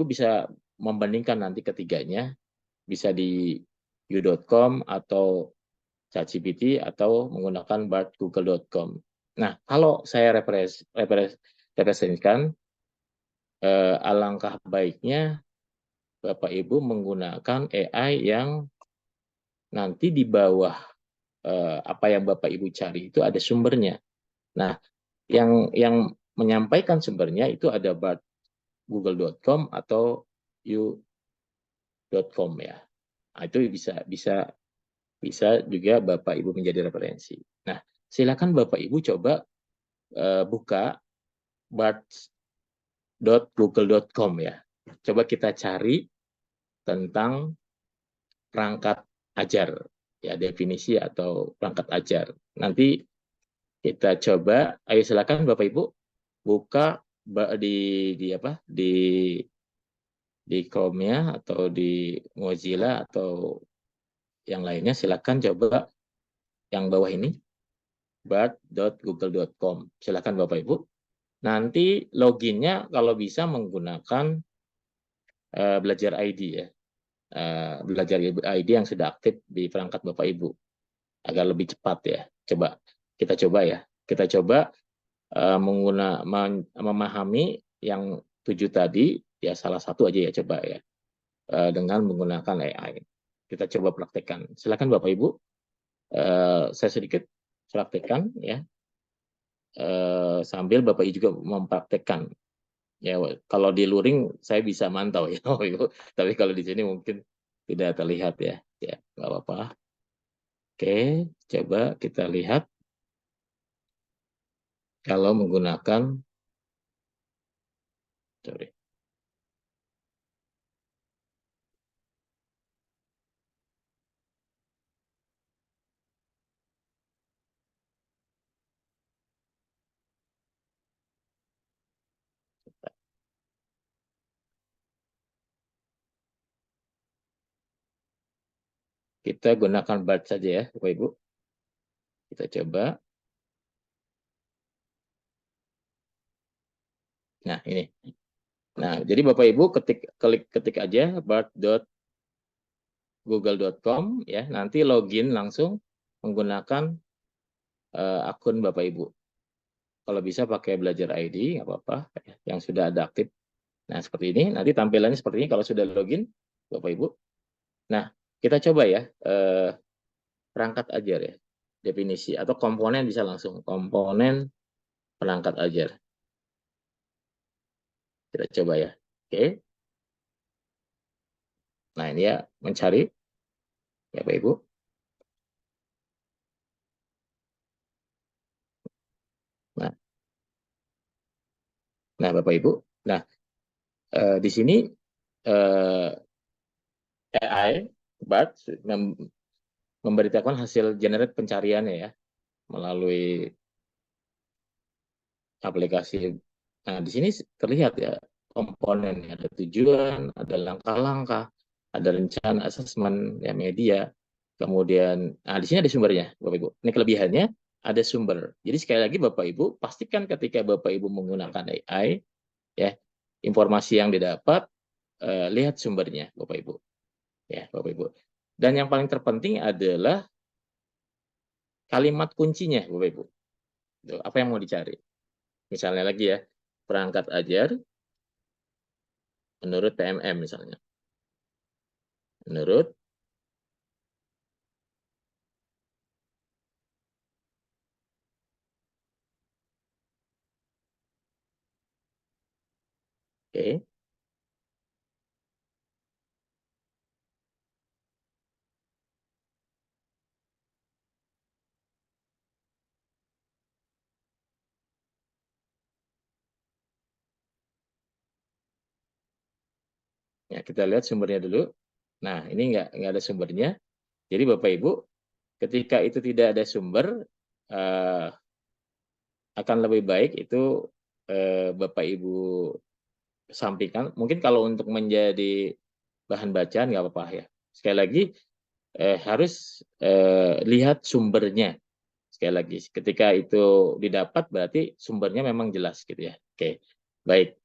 bisa membandingkan nanti ketiganya, bisa di you.com atau ChatGPT atau menggunakan Bard google.com. Nah, kalau saya representasikan, alangkah baiknya Bapak Ibu menggunakan AI yang nanti di bawah apa yang Bapak Ibu cari itu ada sumbernya. Nah, yang menyampaikan sumbernya itu ada Bard google.com atau you.com ya. Nah, itu bisa juga Bapak Ibu menjadi referensi. Nah, silakan Bapak Ibu coba buka bard.google.com ya. Coba kita cari tentang perangkat ajar, ya, definisi atau perangkat ajar. Nanti kita coba, ayo silakan Bapak Ibu buka di Chrome-nya atau di Mozilla atau yang lainnya, silakan coba yang bawah ini, bard.google.com. Silakan Bapak Ibu. Nanti loginnya kalau bisa menggunakan Belajar ID ya. Belajar ID yang sudah aktif di perangkat Bapak Ibu agar lebih cepat ya. Kita coba ya. Kita coba memahami yang 7 tadi ya, salah satu aja ya coba ya, dengan menggunakan AI. Kita coba praktekkan. Silakan Bapak Ibu. Saya sedikit praktekkan ya. Sambil Bapak Ibu juga mempraktekkan. Ya, kalau di luring saya bisa mantau ya, tapi kalau di sini mungkin tidak terlihat ya. Ya, nggak apa-apa. Oke, coba kita lihat kalau menggunakan, sorry. Kita gunakan Bard saja ya, Bapak Ibu. Kita coba. Nah, ini. Nah, jadi Bapak Ibu ketik aja bard.google.com ya, nanti login langsung menggunakan akun Bapak Ibu. kalau bisa pakai belajar ID, nggak apa-apa, yang sudah ada aktif. Nah, seperti ini, nanti tampilannya seperti ini kalau sudah login, Bapak Ibu. Nah, kita coba ya, perangkat ajar ya, definisi, atau komponen bisa langsung, komponen perangkat ajar. Kita coba ya, oke. Nah, ini ya, mencari, ya Bapak Ibu. Nah, Bapak Ibu, nah, di sini AI, BART, memberitakan hasil generate pencariannya ya, melalui aplikasi. Nah, di sini terlihat ya komponennya, ada tujuan, ada langkah-langkah, ada rencana, asesmen, ya media, kemudian, nah di sini ada sumbernya, Bapak Ibu. Ini kelebihannya, ada sumber. Jadi sekali lagi Bapak Ibu, pastikan ketika Bapak Ibu menggunakan AI, ya informasi yang didapat, lihat sumbernya, Bapak Ibu. Ya, Bapak Ibu. Dan yang paling terpenting adalah kalimat kuncinya, Bapak Ibu. Apa yang mau dicari? Misalnya lagi ya, perangkat ajar menurut PMM misalnya. Menurut, oke. Ya, kita lihat sumbernya dulu. Nah, ini nggak ada sumbernya. Jadi Bapak Ibu, ketika itu tidak ada sumber, akan lebih baik itu Bapak Ibu sampaikan. Mungkin kalau untuk menjadi bahan bacaan nggak apa-apa ya. Sekali lagi, harus lihat sumbernya. Sekali lagi, ketika itu didapat berarti sumbernya memang jelas gitu ya. Oke, baik.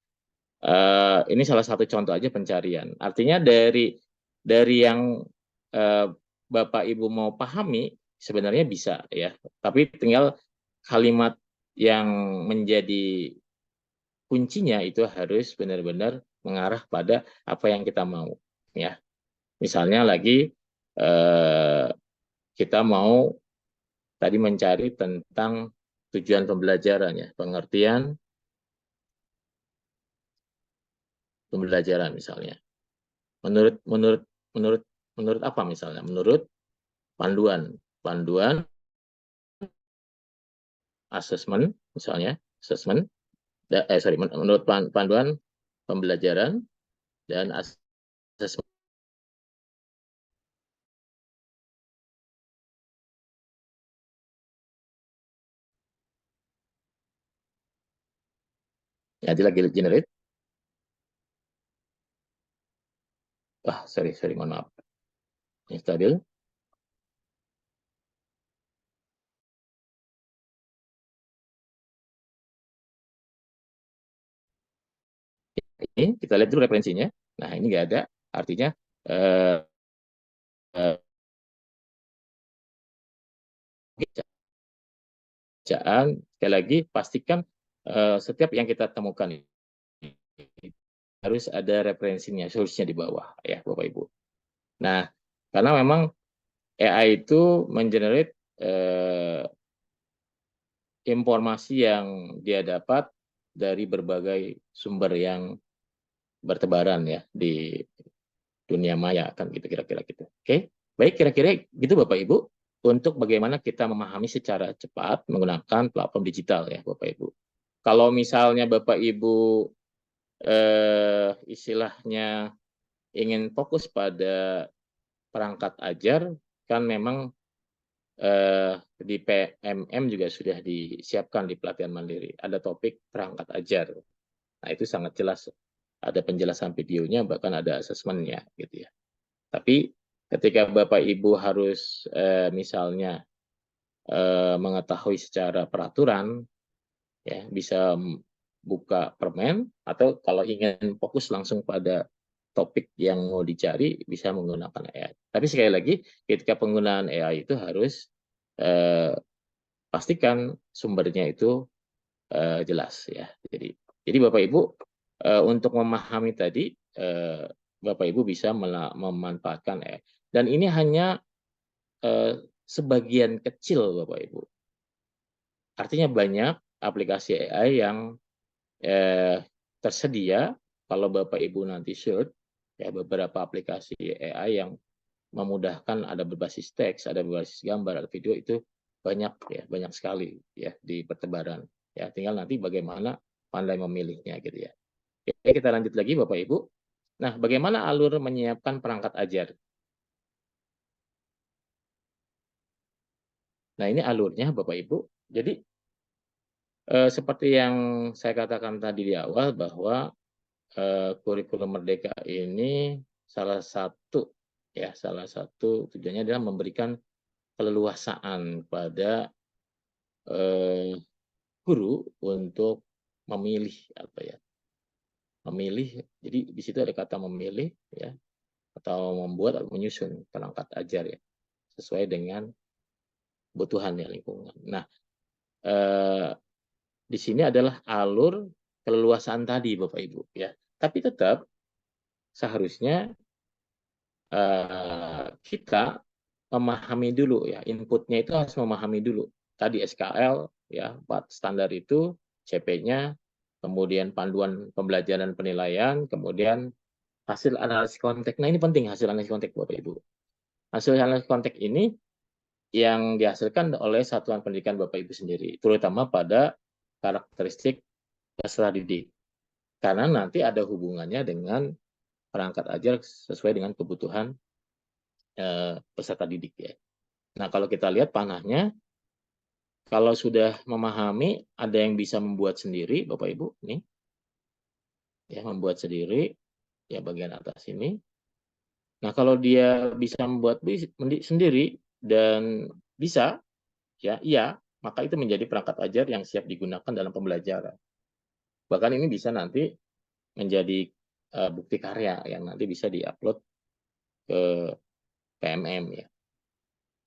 Ini salah satu contoh aja pencarian. Artinya dari yang Bapak Ibu mau pahami sebenarnya bisa ya. Tapi tinggal kalimat yang menjadi kuncinya itu harus benar-benar mengarah pada apa yang kita mau ya. Misalnya lagi kita mau tadi mencari tentang tujuan pembelajaran ya, pengertian pembelajaran misalnya. Menurut menurut menurut menurut apa misalnya? Menurut panduan asesmen misalnya, asesmen menurut panduan pembelajaran dan asesmen. Ya, dia lagi generate. Sorry, mohon maaf. Ini stabil. Ini kita lihat dulu referensinya. Nah, ini nggak ada. Artinya bacaan, sekali lagi pastikan setiap yang kita temukan ini harus ada referensinya, solusinya di bawah ya Bapak Ibu. Nah, karena memang AI itu mengenerate informasi yang dia dapat dari berbagai sumber yang bertebaran ya di dunia maya kan gitu kira-kira gitu. Oke, baik kira-kira gitu Bapak Ibu untuk bagaimana kita memahami secara cepat menggunakan platform digital ya Bapak Ibu. Kalau misalnya Bapak Ibu istilahnya ingin fokus pada perangkat ajar, kan memang di PMM juga sudah disiapkan di pelatihan mandiri. Ada topik perangkat ajar. Nah, itu sangat jelas. Ada penjelasan videonya, bahkan ada asesmennya gitu ya. Tapi ketika Bapak Ibu harus misalnya mengetahui secara peraturan, ya bisa buka permen, atau kalau ingin fokus langsung pada topik yang mau dicari bisa menggunakan AI. Tapi sekali lagi, ketika penggunaan AI itu harus pastikan sumbernya itu jelas ya. Jadi Bapak Ibu untuk memahami tadi Bapak Ibu bisa memanfaatkan dan ini hanya sebagian kecil Bapak Ibu. Artinya banyak aplikasi AI yang tersedia kalau Bapak Ibu nanti search ya beberapa aplikasi AI yang memudahkan, ada berbasis teks, ada berbasis gambar, ada video, itu banyak ya, banyak sekali ya di pertebaran. Ya, tinggal nanti bagaimana pandai memilihnya gitu ya. Oke, kita lanjut lagi Bapak Ibu. Nah, bagaimana alur menyiapkan perangkat ajar? Nah, ini alurnya Bapak Ibu. Jadi seperti yang saya katakan tadi di awal bahwa kurikulum Merdeka ini salah satu tujuannya adalah memberikan keleluasaan pada guru untuk memilih memilih. Jadi di situ ada kata memilih ya, atau membuat atau menyusun perangkat ajar ya sesuai dengan kebutuhan ya lingkungan. Nah, di sini adalah alur keleluasaan tadi Bapak Ibu ya. Tapi tetap seharusnya kita memahami dulu ya, inputnya itu harus memahami dulu. Tadi SKL ya, 4 standar itu, CP-nya, kemudian panduan pembelajaran penilaian, kemudian hasil analisis konteks. Nah, ini penting hasil analisis konteks Bapak Ibu. Hasil analisis konteks ini yang dihasilkan oleh satuan pendidikan Bapak Ibu sendiri, terutama pada karakteristik peserta didik. Karena nanti ada hubungannya dengan perangkat ajar sesuai dengan kebutuhan peserta didik ya. Nah, kalau kita lihat panahnya, kalau sudah memahami, ada yang bisa membuat sendiri, Bapak Ibu, nih, ya membuat sendiri, ya bagian atas ini. Nah, kalau dia bisa membuat sendiri dan bisa, ya iya, maka itu menjadi perangkat ajar yang siap digunakan dalam pembelajaran. Bahkan ini bisa nanti menjadi bukti karya yang nanti bisa diupload ke PMM ya.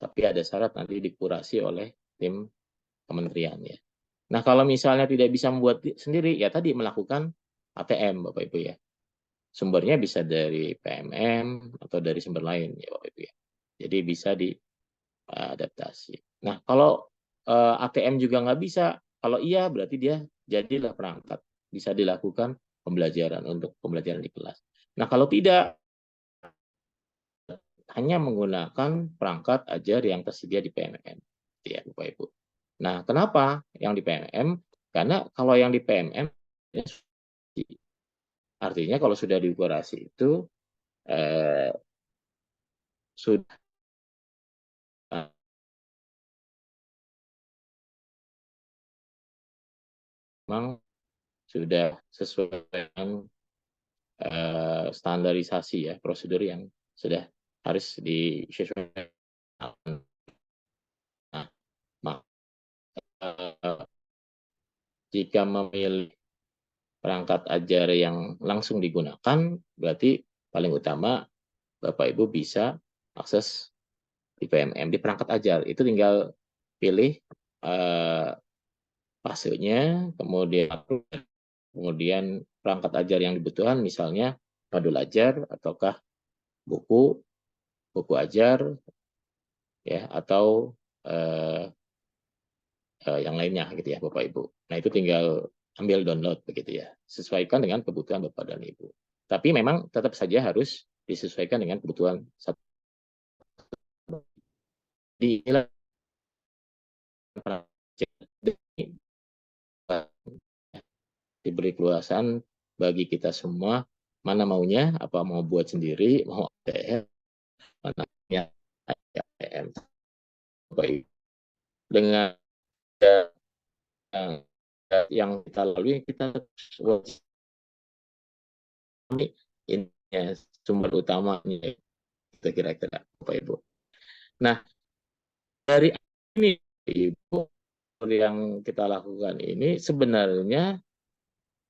Tapi ada syarat nanti dikurasi oleh tim kementerian ya. Nah, kalau misalnya tidak bisa membuat sendiri, ya tadi melakukan ATM, Bapak Ibu ya. Sumbernya bisa dari PMM atau dari sumber lain ya Bapak Ibu ya. Jadi bisa diadaptasi. Nah, kalau ATM juga nggak bisa, kalau iya berarti dia jadilah perangkat. Bisa dilakukan pembelajaran untuk pembelajaran di kelas. Nah, kalau tidak, hanya menggunakan perangkat ajar yang tersedia di PMM. Ya, Bapak Ibu. Nah, kenapa yang di PMM? Karena kalau yang di PMM, artinya kalau sudah dikurasi itu sudah memang sudah sesuai dengan standarisasi ya, prosedur yang sudah harus disesuaikan. Nah, jika memilih perangkat ajar yang langsung digunakan, berarti paling utama Bapak Ibu bisa akses di PMM, di perangkat ajar. Itu tinggal pilih fasenya, kemudian perangkat ajar yang dibutuhkan, misalnya modul ajar, ataukah buku ajar, ya, atau yang lainnya gitu ya Bapak Ibu. Nah, itu tinggal ambil download begitu ya. Sesuaikan dengan kebutuhan Bapak dan Ibu. Tapi memang tetap saja harus disesuaikan dengan kebutuhan satu. Diberi keluasan bagi kita semua, mana maunya, apa mau buat sendiri, mau ATM, mana ya ATM. Dengan yang kita lalui, kita ini sumber utamanya itu kira-kira Bapak Ibu. Nah, dari ini Ibu yang kita lakukan ini sebenarnya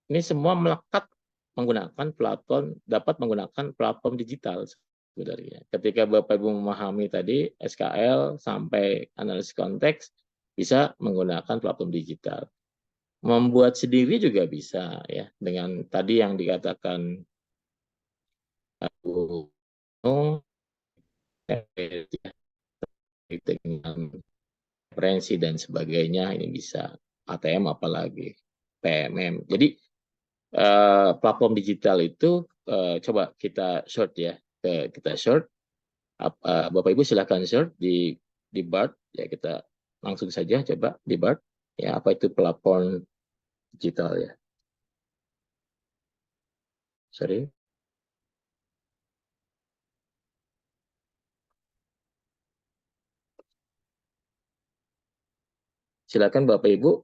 ini semua melekat menggunakan platform, dapat menggunakan platform digital sebenarnya. Ketika Bapak Ibu memahami tadi SKL sampai analisis konteks, bisa menggunakan platform digital. membuat sendiri juga bisa ya, dengan tadi yang dikatakan aku dengan referensi dan sebagainya, ini bisa ATM apalagi PMM. Jadi platform digital itu coba kita search ya, kita search. Bapak Ibu silakan search di BART ya, kita langsung saja coba di BART ya, apa itu platform digital ya. Sorry. Silakan Bapak Ibu.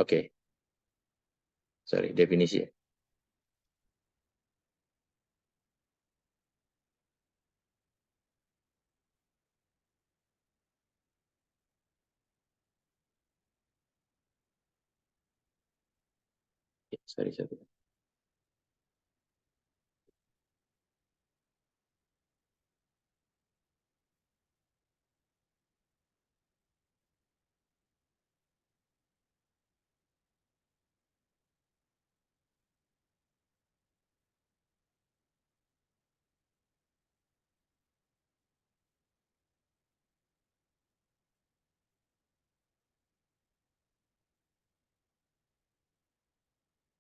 Oke. Sorry, definisi ya. Sorry.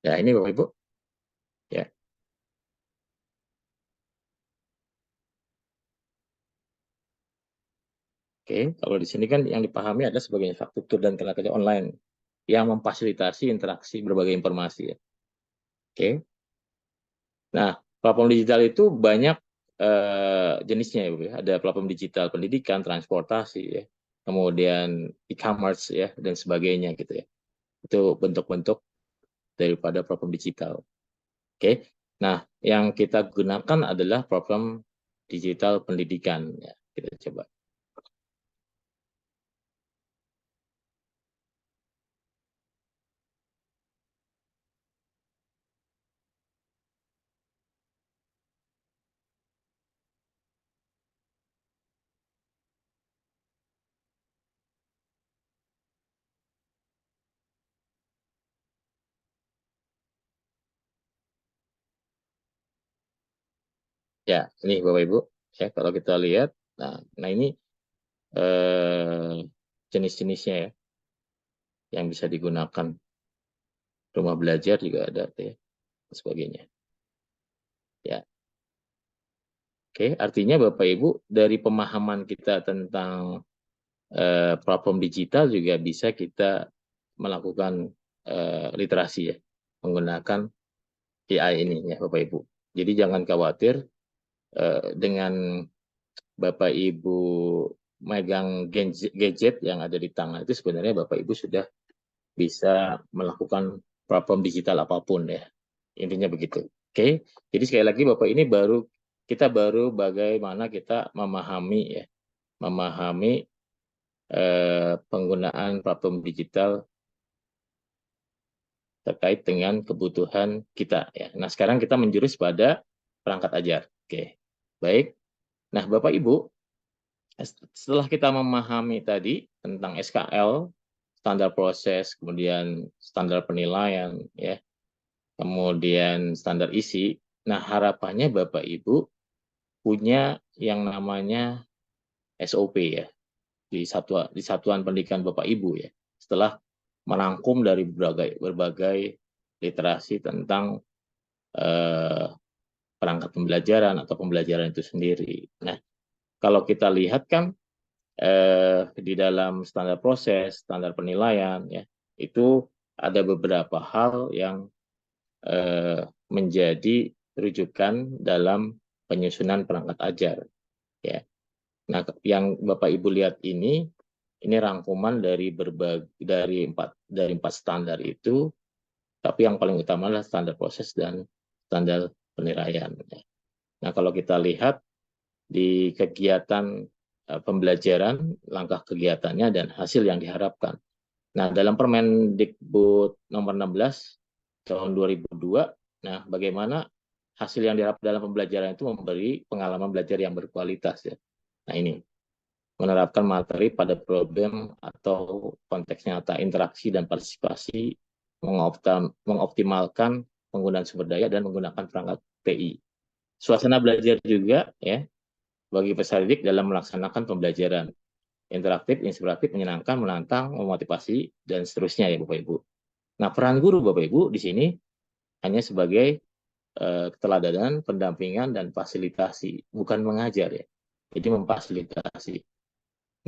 Ya, ini Bapak Ibu. Ya. Oke, kalau di sini kan yang dipahami adalah sebagai infrastruktur dan tenaga kerja online yang memfasilitasi interaksi berbagai informasi ya. Oke. Nah, platform digital itu banyak jenisnya ya, Bu ya. Ada platform digital pendidikan, transportasi ya, kemudian e-commerce ya dan sebagainya gitu ya. Itu bentuk-bentuk daripada platform digital. Oke. Nah, yang kita gunakan adalah platform digital pendidikan ya. Kita coba. Ya, ini Bapak Ibu, ya kalau kita lihat, nah ini jenis-jenisnya ya yang bisa digunakan. Rumah belajar juga ada ya, dan sebagainya. Ya, oke. Artinya Bapak Ibu dari pemahaman kita tentang platform digital juga bisa kita melakukan literasi ya, menggunakan AI ini ya Bapak Ibu. Jadi jangan khawatir dengan Bapak Ibu megang gadget yang ada di tangan itu, sebenarnya Bapak Ibu sudah bisa melakukan platform digital apapun ya. Intinya begitu. Oke. Jadi sekali lagi Bapak, ini kita baru bagaimana kita memahami ya, memahami penggunaan platform digital terkait dengan kebutuhan kita ya. Nah, sekarang kita menjurus pada perangkat ajar. Oke. Baik. Nah, Bapak Ibu, setelah kita memahami tadi tentang SKL, standar proses, kemudian standar penilaian, ya, kemudian standar isi. Nah, harapannya Bapak Ibu punya yang namanya SOP ya di satuan pendidikan Bapak Ibu ya. Setelah merangkum dari berbagai literasi tentang perangkat pembelajaran atau pembelajaran itu sendiri. Nah, kalau kita lihat kan di dalam standar proses, standar penilaian, ya, itu ada beberapa hal yang menjadi rujukan dalam penyusunan perangkat ajar. Ya. Nah, yang Bapak Ibu lihat ini rangkuman dari empat standar itu, tapi yang paling utama adalah standar proses dan standar penilaian. Nah, kalau kita lihat di kegiatan pembelajaran, langkah kegiatannya, dan hasil yang diharapkan. Nah, dalam Permendikbud nomor 16 tahun 2002, nah bagaimana hasil yang diharapkan dalam pembelajaran itu memberi pengalaman belajar yang berkualitas ya. Nah ini menerapkan materi pada problem atau konteks nyata, interaksi dan partisipasi, mengoptimalkan penggunaan sumber daya dan menggunakan perangkat TI. Suasana belajar juga ya bagi peserta didik dalam melaksanakan pembelajaran. Interaktif, inspiratif, menyenangkan, menantang, memotivasi, dan seterusnya ya Bapak Ibu. Nah, peran guru Bapak Ibu di sini hanya sebagai keteladanan, pendampingan, dan fasilitasi, bukan mengajar ya. Jadi memfasilitasi.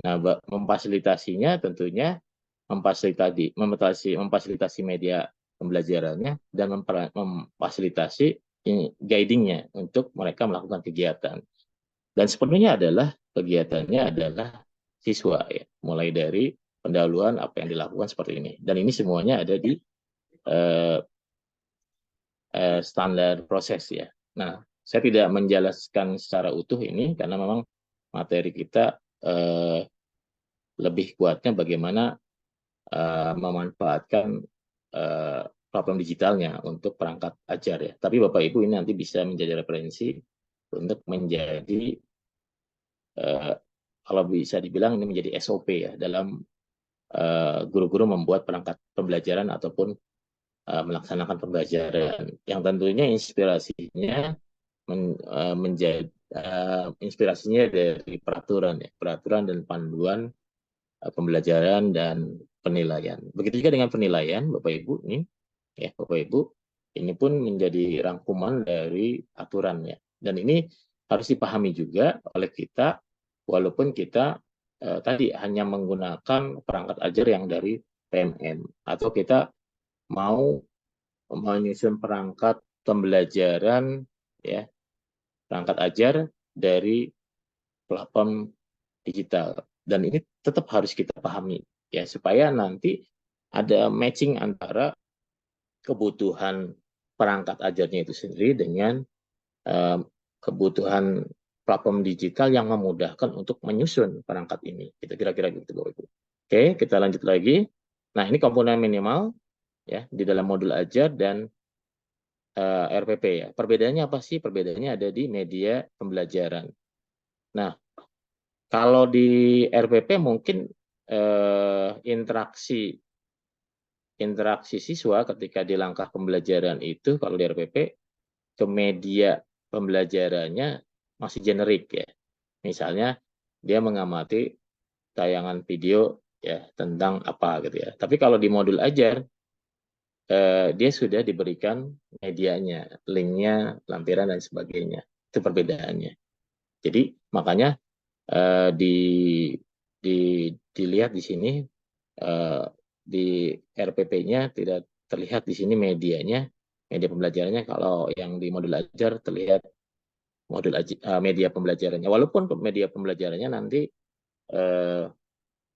Nah, memfasilitasinya tentunya memfasilitasi media pembelajarannya dan memfasilitasi guidingnya untuk mereka melakukan kegiatan. Dan sepenuhnya adalah kegiatannya adalah siswa ya, mulai dari pendahuluan apa yang dilakukan seperti ini. Dan ini semuanya ada di standar proses ya. Nah, saya tidak menjelaskan secara utuh ini karena memang materi kita lebih kuatnya bagaimana memanfaatkan platform digitalnya untuk perangkat ajar ya. Tapi Bapak Ibu ini nanti bisa menjadi referensi untuk menjadi kalau bisa dibilang ini menjadi SOP ya dalam guru-guru membuat perangkat pembelajaran ataupun melaksanakan pembelajaran yang tentunya inspirasinya menjadi inspirasinya dari peraturan ya, peraturan dan panduan pembelajaran dan penilaian. Begitu juga dengan penilaian Bapak Ibu nih ya Bapak Ibu, ini pun menjadi rangkuman dari aturannya. Dan ini harus dipahami juga oleh kita walaupun kita tadi hanya menggunakan perangkat ajar yang dari PMM atau kita mau menyusun perangkat pembelajaran ya perangkat ajar dari platform digital dan ini tetap harus kita pahami ya supaya nanti ada matching antara kebutuhan perangkat ajarnya itu sendiri dengan kebutuhan platform digital yang memudahkan untuk menyusun perangkat ini. Kita kira-kira gitu Bapak Ibu. Oke, kita lanjut lagi. Nah, ini komponen minimal ya di dalam modul ajar dan RPP ya. Perbedaannya apa sih? Perbedaannya ada di media pembelajaran. Nah, kalau di RPP mungkin interaksi siswa ketika di langkah pembelajaran itu kalau di RPP ke media pembelajarannya masih generik ya. Misalnya dia mengamati tayangan video ya tentang apa gitu ya. Tapi kalau di modul ajar dia sudah diberikan medianya, linknya, lampiran dan sebagainya. Itu perbedaannya. Jadi makanya dilihat di sini di RPP-nya tidak terlihat di sini medianya, media pembelajarannya. Kalau yang di modul ajar terlihat media pembelajarannya. Walaupun media pembelajarannya nanti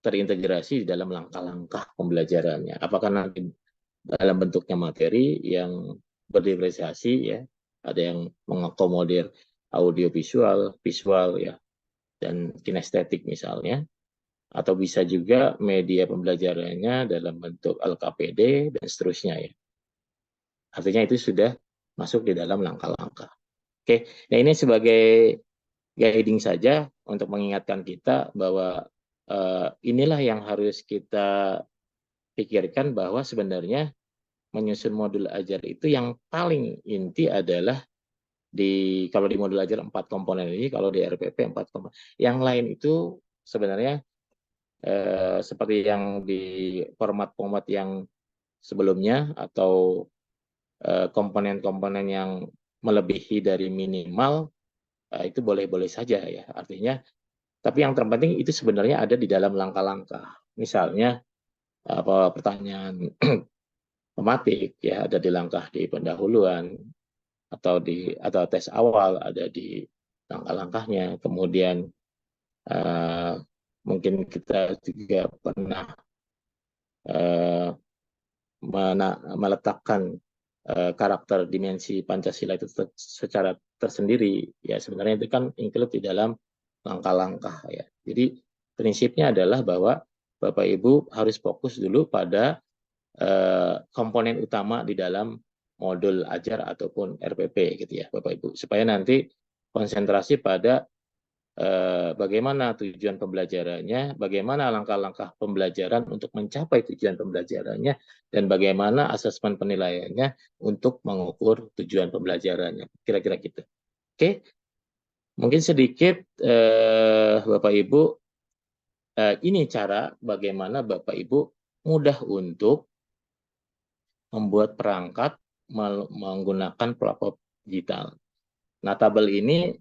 terintegrasi di dalam langkah-langkah pembelajarannya. Apakah nanti dalam bentuknya materi yang berdiferensiasi ya, ada yang mengakomodir audio visual ya, dan kinestetik misalnya, atau bisa juga media pembelajarannya dalam bentuk LKPD dan seterusnya ya. Artinya itu sudah masuk di dalam langkah-langkah. Oke, nah ini sebagai guiding saja untuk mengingatkan kita bahwa inilah yang harus kita pikirkan bahwa sebenarnya menyusun modul ajar itu yang paling inti adalah kalau di modul ajar 4 komponen ini, kalau di RPP 4 komponen. Yang lain itu sebenarnya seperti yang di format-format yang sebelumnya atau komponen-komponen yang melebihi dari minimal itu boleh-boleh saja ya artinya. Tapi yang terpenting itu sebenarnya ada di dalam langkah-langkah. Misalnya pertanyaan pematik ya ada di langkah di pendahuluan atau tes awal ada di langkah-langkahnya. Kemudian mungkin kita juga pernah meletakkan karakter dimensi Pancasila itu secara tersendiri ya sebenarnya itu kan include di dalam langkah-langkah ya. Jadi prinsipnya adalah bahwa Bapak Ibu harus fokus dulu pada komponen utama di dalam modul ajar ataupun RPP gitu ya Bapak Ibu, supaya nanti konsentrasi pada bagaimana tujuan pembelajarannya, bagaimana langkah-langkah pembelajaran untuk mencapai tujuan pembelajarannya, dan bagaimana asesmen penilaiannya untuk mengukur tujuan pembelajarannya. Kira-kira gitu. Oke, mungkin sedikit Bapak Ibu, ini cara bagaimana Bapak Ibu mudah untuk membuat perangkat menggunakan platform digital. Nah, tabel ini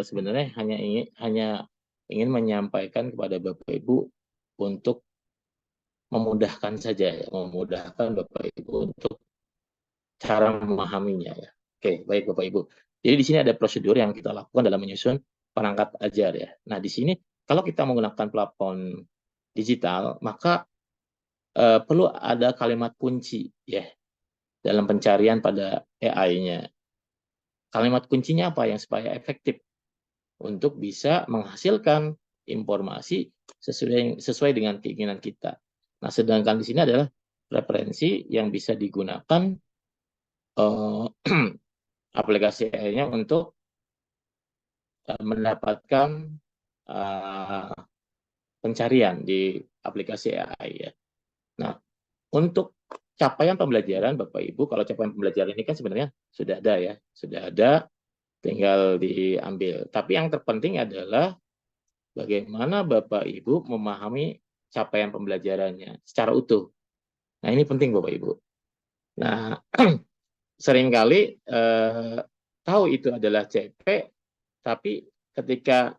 sebenarnya hanya ingin menyampaikan kepada Bapak Ibu untuk memudahkan saja ya, memudahkan Bapak Ibu untuk cara memahaminya ya. Oke, baik Bapak Ibu. Jadi di sini ada prosedur yang kita lakukan dalam menyusun perangkat ajar ya. Nah, di sini kalau kita menggunakan platform digital, maka perlu ada kalimat kunci ya dalam pencarian pada AI-nya. Kalimat kuncinya apa yang supaya efektif untuk bisa menghasilkan informasi sesuai dengan keinginan kita. Nah, sedangkan di sini adalah referensi yang bisa digunakan aplikasi AI-nya untuk mendapatkan pencarian di aplikasi AI ya. Nah, untuk capaian pembelajaran Bapak Ibu, kalau capaian pembelajaran ini kan sebenarnya sudah ada ya, sudah ada, tinggal diambil. Tapi yang terpenting adalah bagaimana Bapak Ibu memahami capaian pembelajarannya secara utuh. Nah, ini penting Bapak Ibu. Nah, seringkali tahu itu adalah CP, tapi ketika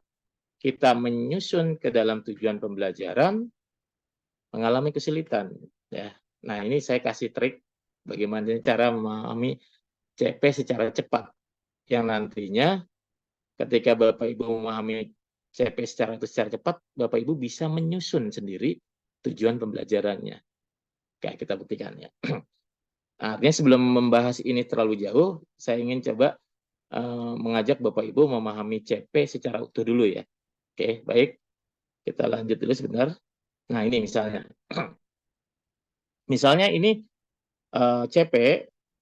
kita menyusun ke dalam tujuan pembelajaran, mengalami kesulitan. Ya. Nah, ini saya kasih trik bagaimana cara memahami CP secara cepat. Yang nantinya ketika Bapak Ibu memahami CP secara cepat, Bapak Ibu bisa menyusun sendiri tujuan pembelajarannya. Kayak kita buktikan ya. Artinya sebelum membahas ini terlalu jauh, saya ingin coba mengajak Bapak Ibu memahami CP secara utuh dulu ya. Oke, baik. Kita lanjut dulu sebentar. Nah, ini misalnya. Misalnya ini CP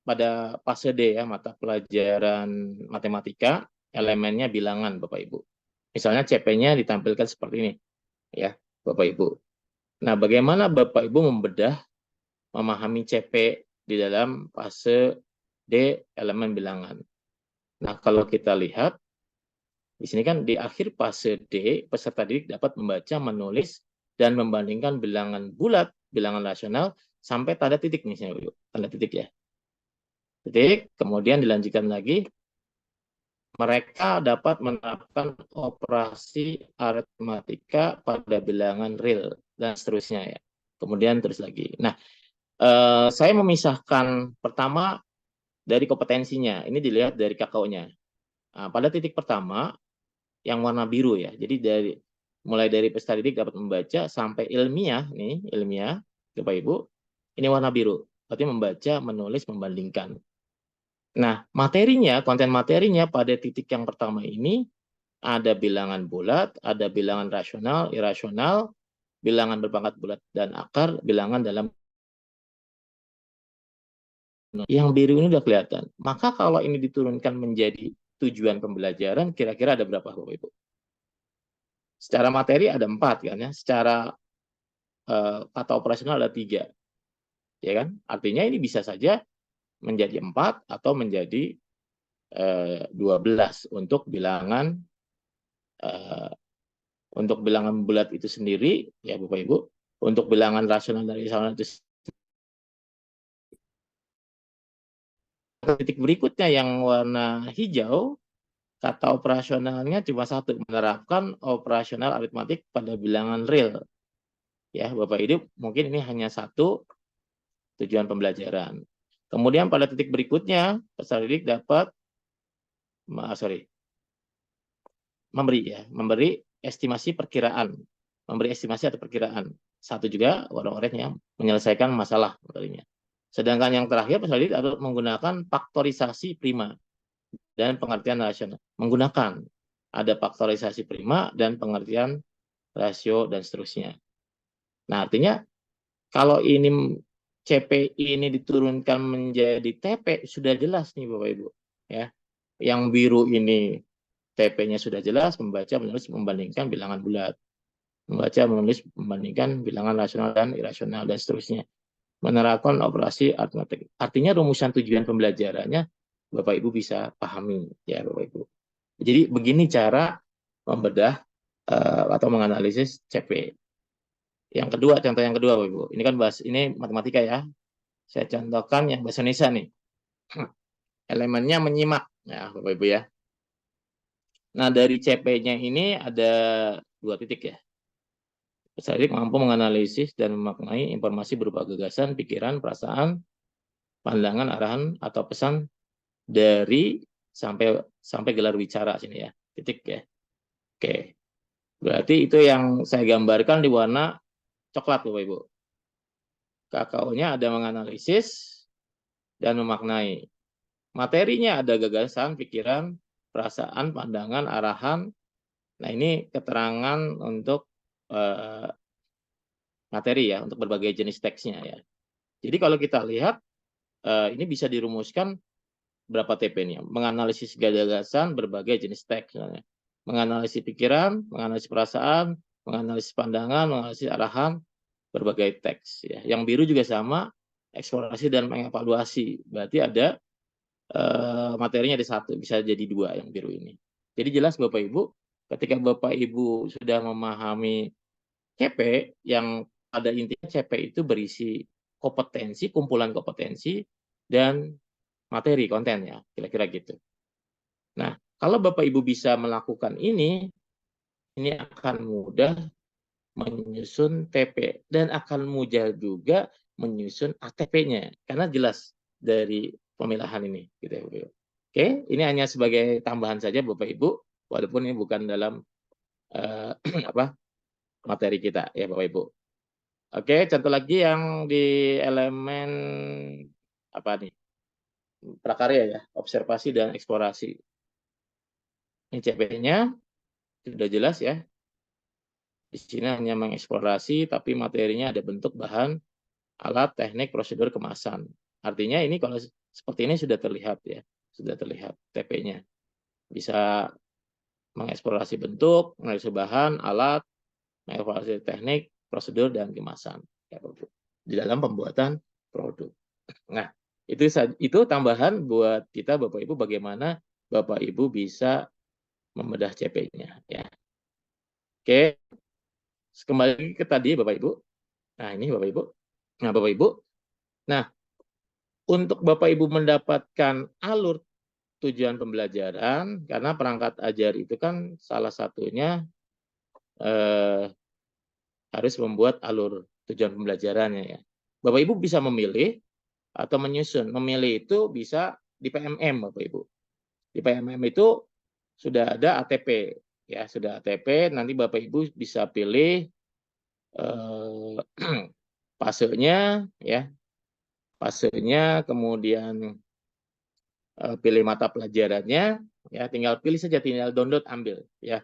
pada fase D ya, mata pelajaran matematika, elemennya bilangan Bapak Ibu. Misalnya CP-nya ditampilkan seperti ini ya, Bapak Ibu. Nah, bagaimana Bapak Ibu membedah memahami CP di dalam fase D elemen bilangan? Nah, kalau kita lihat di sini kan di akhir fase D, peserta didik dapat membaca, menulis, dan membandingkan bilangan bulat, bilangan rasional, sampai tanda titik nih, tanda titik ya. Titik, kemudian dilanjutkan lagi, mereka dapat menerapkan operasi aritmatika pada bilangan real, dan seterusnya ya. Kemudian terus lagi. Nah, saya memisahkan pertama dari kompetensinya. Ini dilihat dari KKO-nya. Nah, pada titik pertama, yang warna biru ya. Jadi mulai dari peserta didik dapat membaca sampai ilmiah, nih ilmiah, Bapak Ibu, ini warna biru. Berarti membaca, menulis, membandingkan. Nah, materinya, konten materinya pada titik yang pertama ini ada bilangan bulat, ada bilangan rasional, irasional, bilangan berpangkat bulat dan akar, bilangan dalam. Yang biru ini udah kelihatan. Maka kalau ini diturunkan menjadi tujuan pembelajaran, kira-kira ada berapa Bapak Ibu? Secara materi ada 4 kan ya, secara kata operasional ada 3. Ya kan? Artinya ini bisa saja menjadi 4 atau menjadi 12 untuk bilangan bulat itu sendiri ya Bapak Ibu. Untuk bilangan rasional dari rasional itu titik berikutnya yang warna hijau, kata operasionalnya cuma 1, menerapkan operasional aritmatik pada bilangan real. Ya, Bapak Ibu, mungkin ini hanya 1 tujuan pembelajaran. Kemudian pada titik berikutnya, peserta didik dapat memberi estimasi perkiraan. Memberi estimasi atau perkiraan. 1 juga warna oranye menyelesaikan masalah materinya. Sedangkan yang terakhir peserta didik dapat menggunakan faktorisasi prima dan pengertian rasional. Menggunakan. ada faktorisasi prima, dan pengertian rasio, dan seterusnya. Nah, artinya kalau ini CPI ini diturunkan menjadi TP, sudah jelas nih Bapak Ibu. Ya. Yang biru ini TP-nya sudah jelas, membaca, menulis, membandingkan bilangan bulat. Membaca, menulis, membandingkan bilangan rasional dan irasional, dan seterusnya. Menerapkan operasi aritmetik. Artinya rumusan tujuan pembelajarannya Bapak Ibu bisa pahami, ya Bapak Ibu. Jadi begini cara membedah atau menganalisis CP. Yang kedua, contoh yang kedua, Bapak Ibu. Ini kan ini matematika ya. Saya contohkan yang bahasa Indonesia nih. Elemennya menyimak, ya Bapak Ibu ya. Nah, dari CP-nya ini ada 2 titik ya. Peserta didik mampu menganalisis dan memaknai informasi berupa gagasan, pikiran, perasaan, pandangan, arahan, atau pesan dari sampai gelar bicara sini ya. Titik ya. Oke. Berarti itu yang saya gambarkan di warna coklat Bapak Ibu. KKO-nya ada menganalisis dan memaknai. Materinya ada gagasan, pikiran, perasaan, pandangan, arahan. Nah, ini keterangan untuk materi ya, untuk berbagai jenis teksnya ya. Jadi kalau kita lihat, ini bisa dirumuskan berapa TP-nya. Menganalisis gagasan berbagai jenis teks. Menganalisis pikiran, menganalisis perasaan, menganalisis pandangan, menganalisis arahan, berbagai teks. Ya. Yang biru juga sama, eksplorasi dan mengevaluasi. Berarti ada materinya ada 1, bisa jadi 2 yang biru ini. Jadi jelas Bapak Ibu, ketika Bapak Ibu sudah memahami CP, yang pada intinya CP itu berisi kompetensi, kumpulan kompetensi, dan materi, konten ya, kira-kira gitu. Nah, kalau Bapak Ibu bisa melakukan ini akan mudah menyusun TP, dan akan mudah juga menyusun ATP-nya, karena jelas dari pemilahan ini. Gitu ya, Bapak Ibu. Oke, ini hanya sebagai tambahan saja Bapak Ibu, walaupun ini bukan dalam materi kita ya Bapak Ibu. Oke, contoh lagi yang di elemen apa nih? Prakarya ya, observasi dan eksplorasi. Ini CP-nya sudah jelas ya. Di sini hanya mengeksplorasi, tapi materinya ada bentuk, bahan, alat, teknik, prosedur, kemasan. Artinya ini kalau seperti ini sudah terlihat ya, sudah terlihat TP-nya. Bisa mengeksplorasi bentuk, menganalisis bahan, alat, mengevaluasi teknik, prosedur, dan kemasan ya, di dalam pembuatan produk. Nah, itu tambahan buat kita Bapak Ibu, bagaimana Bapak Ibu bisa membedah CP-nya ya. Oke, kembali ke tadi Bapak Ibu. Nah, ini Bapak Ibu. Nah, Bapak Ibu. Nah, untuk Bapak Ibu mendapatkan alur tujuan pembelajaran, karena perangkat ajar itu kan salah satunya harus membuat alur tujuan pembelajarannya ya. Bapak Ibu bisa memilih atau menyusun. Memilih itu bisa di PMM Bapak Ibu. Di PMM itu sudah ada ATP ya, sudah ATP, nanti Bapak Ibu bisa pilih fasenya ya. Fasenya, kemudian pilih mata pelajarannya ya, tinggal pilih saja, tinggal download, ambil ya.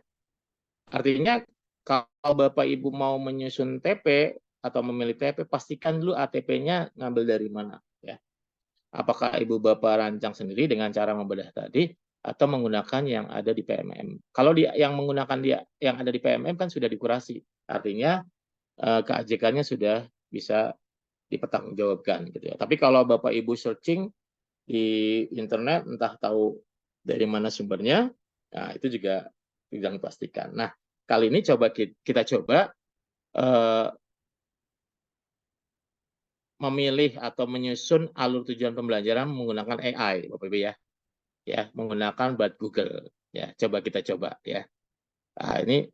Artinya kalau Bapak Ibu mau menyusun TP atau memilih TP, pastikan dulu ATP-nya ngambil dari mana ya. Apakah Ibu Bapak rancang sendiri dengan cara membedah tadi, atau menggunakan yang ada di PMM. Kalau yang menggunakan yang ada di PMM kan sudah dikurasi, artinya keajekannya sudah bisa dipertanggungjawabkan gitu ya. Tapi kalau Bapak Ibu searching di internet, entah tahu dari mana sumbernya, nah itu juga tidak dipastikan. Nah, kali ini kita coba memilih atau menyusun alur tujuan pembelajaran menggunakan AI, Bapak Ibu ya. Ya, menggunakan buat Google. Ya, kita coba ya. Nah, ini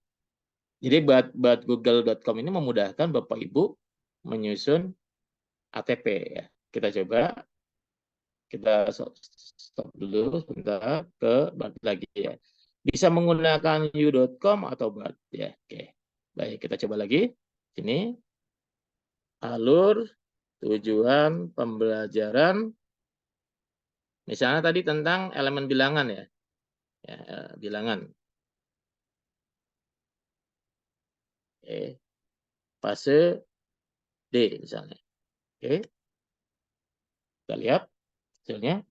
jadi buat google.com ini memudahkan Bapak Ibu menyusun ATP ya. Kita coba, kita stop dulu sebentar, ke BAT lagi ya. Bisa menggunakan you.com atau BAT ya. Oke. Baik, kita coba lagi. Sini alur tujuan pembelajaran. Misalnya tadi tentang elemen bilangan ya. Ya, bilangan. Fase D misalnya. Oke. Kita lihat hasilnya.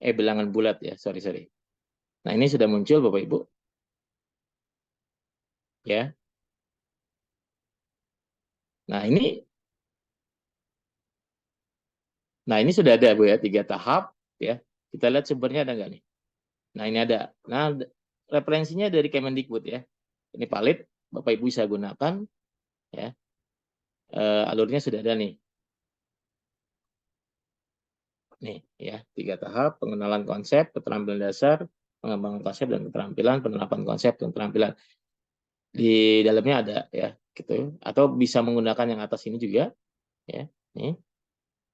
Bilangan bulat ya, sorry. Nah, ini sudah muncul Bapak Ibu. Ya. Nah, ini sudah ada Bu ya, 3 tahap ya. Kita lihat sumbernya ada nggak nih? Nah, ini ada. Nah, referensinya dari Kemendikbud ya. Ini valid, Bapak Ibu bisa gunakan ya. Alurnya sudah ada nih. Nih ya, 3 tahap: pengenalan konsep, keterampilan dasar, pengembangan konsep dan keterampilan, penerapan konsep dan keterampilan. Di dalamnya ada ya, gitu. Atau bisa menggunakan yang atas ini juga ya. Nih.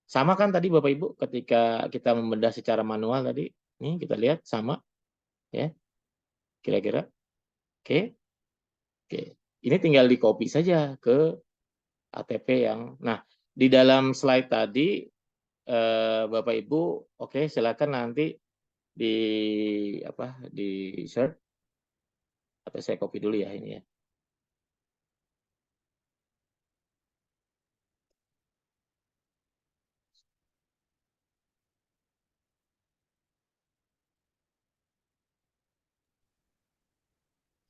Sama kan tadi Bapak Ibu ketika kita membedah secara manual tadi. Nih kita lihat sama ya. Kira-kira. Oke. Ini tinggal di copy saja ke ATP yang. Nah, di dalam slide tadi Bapak Ibu, oke, silakan nanti di share atau saya copy dulu ya ini ya.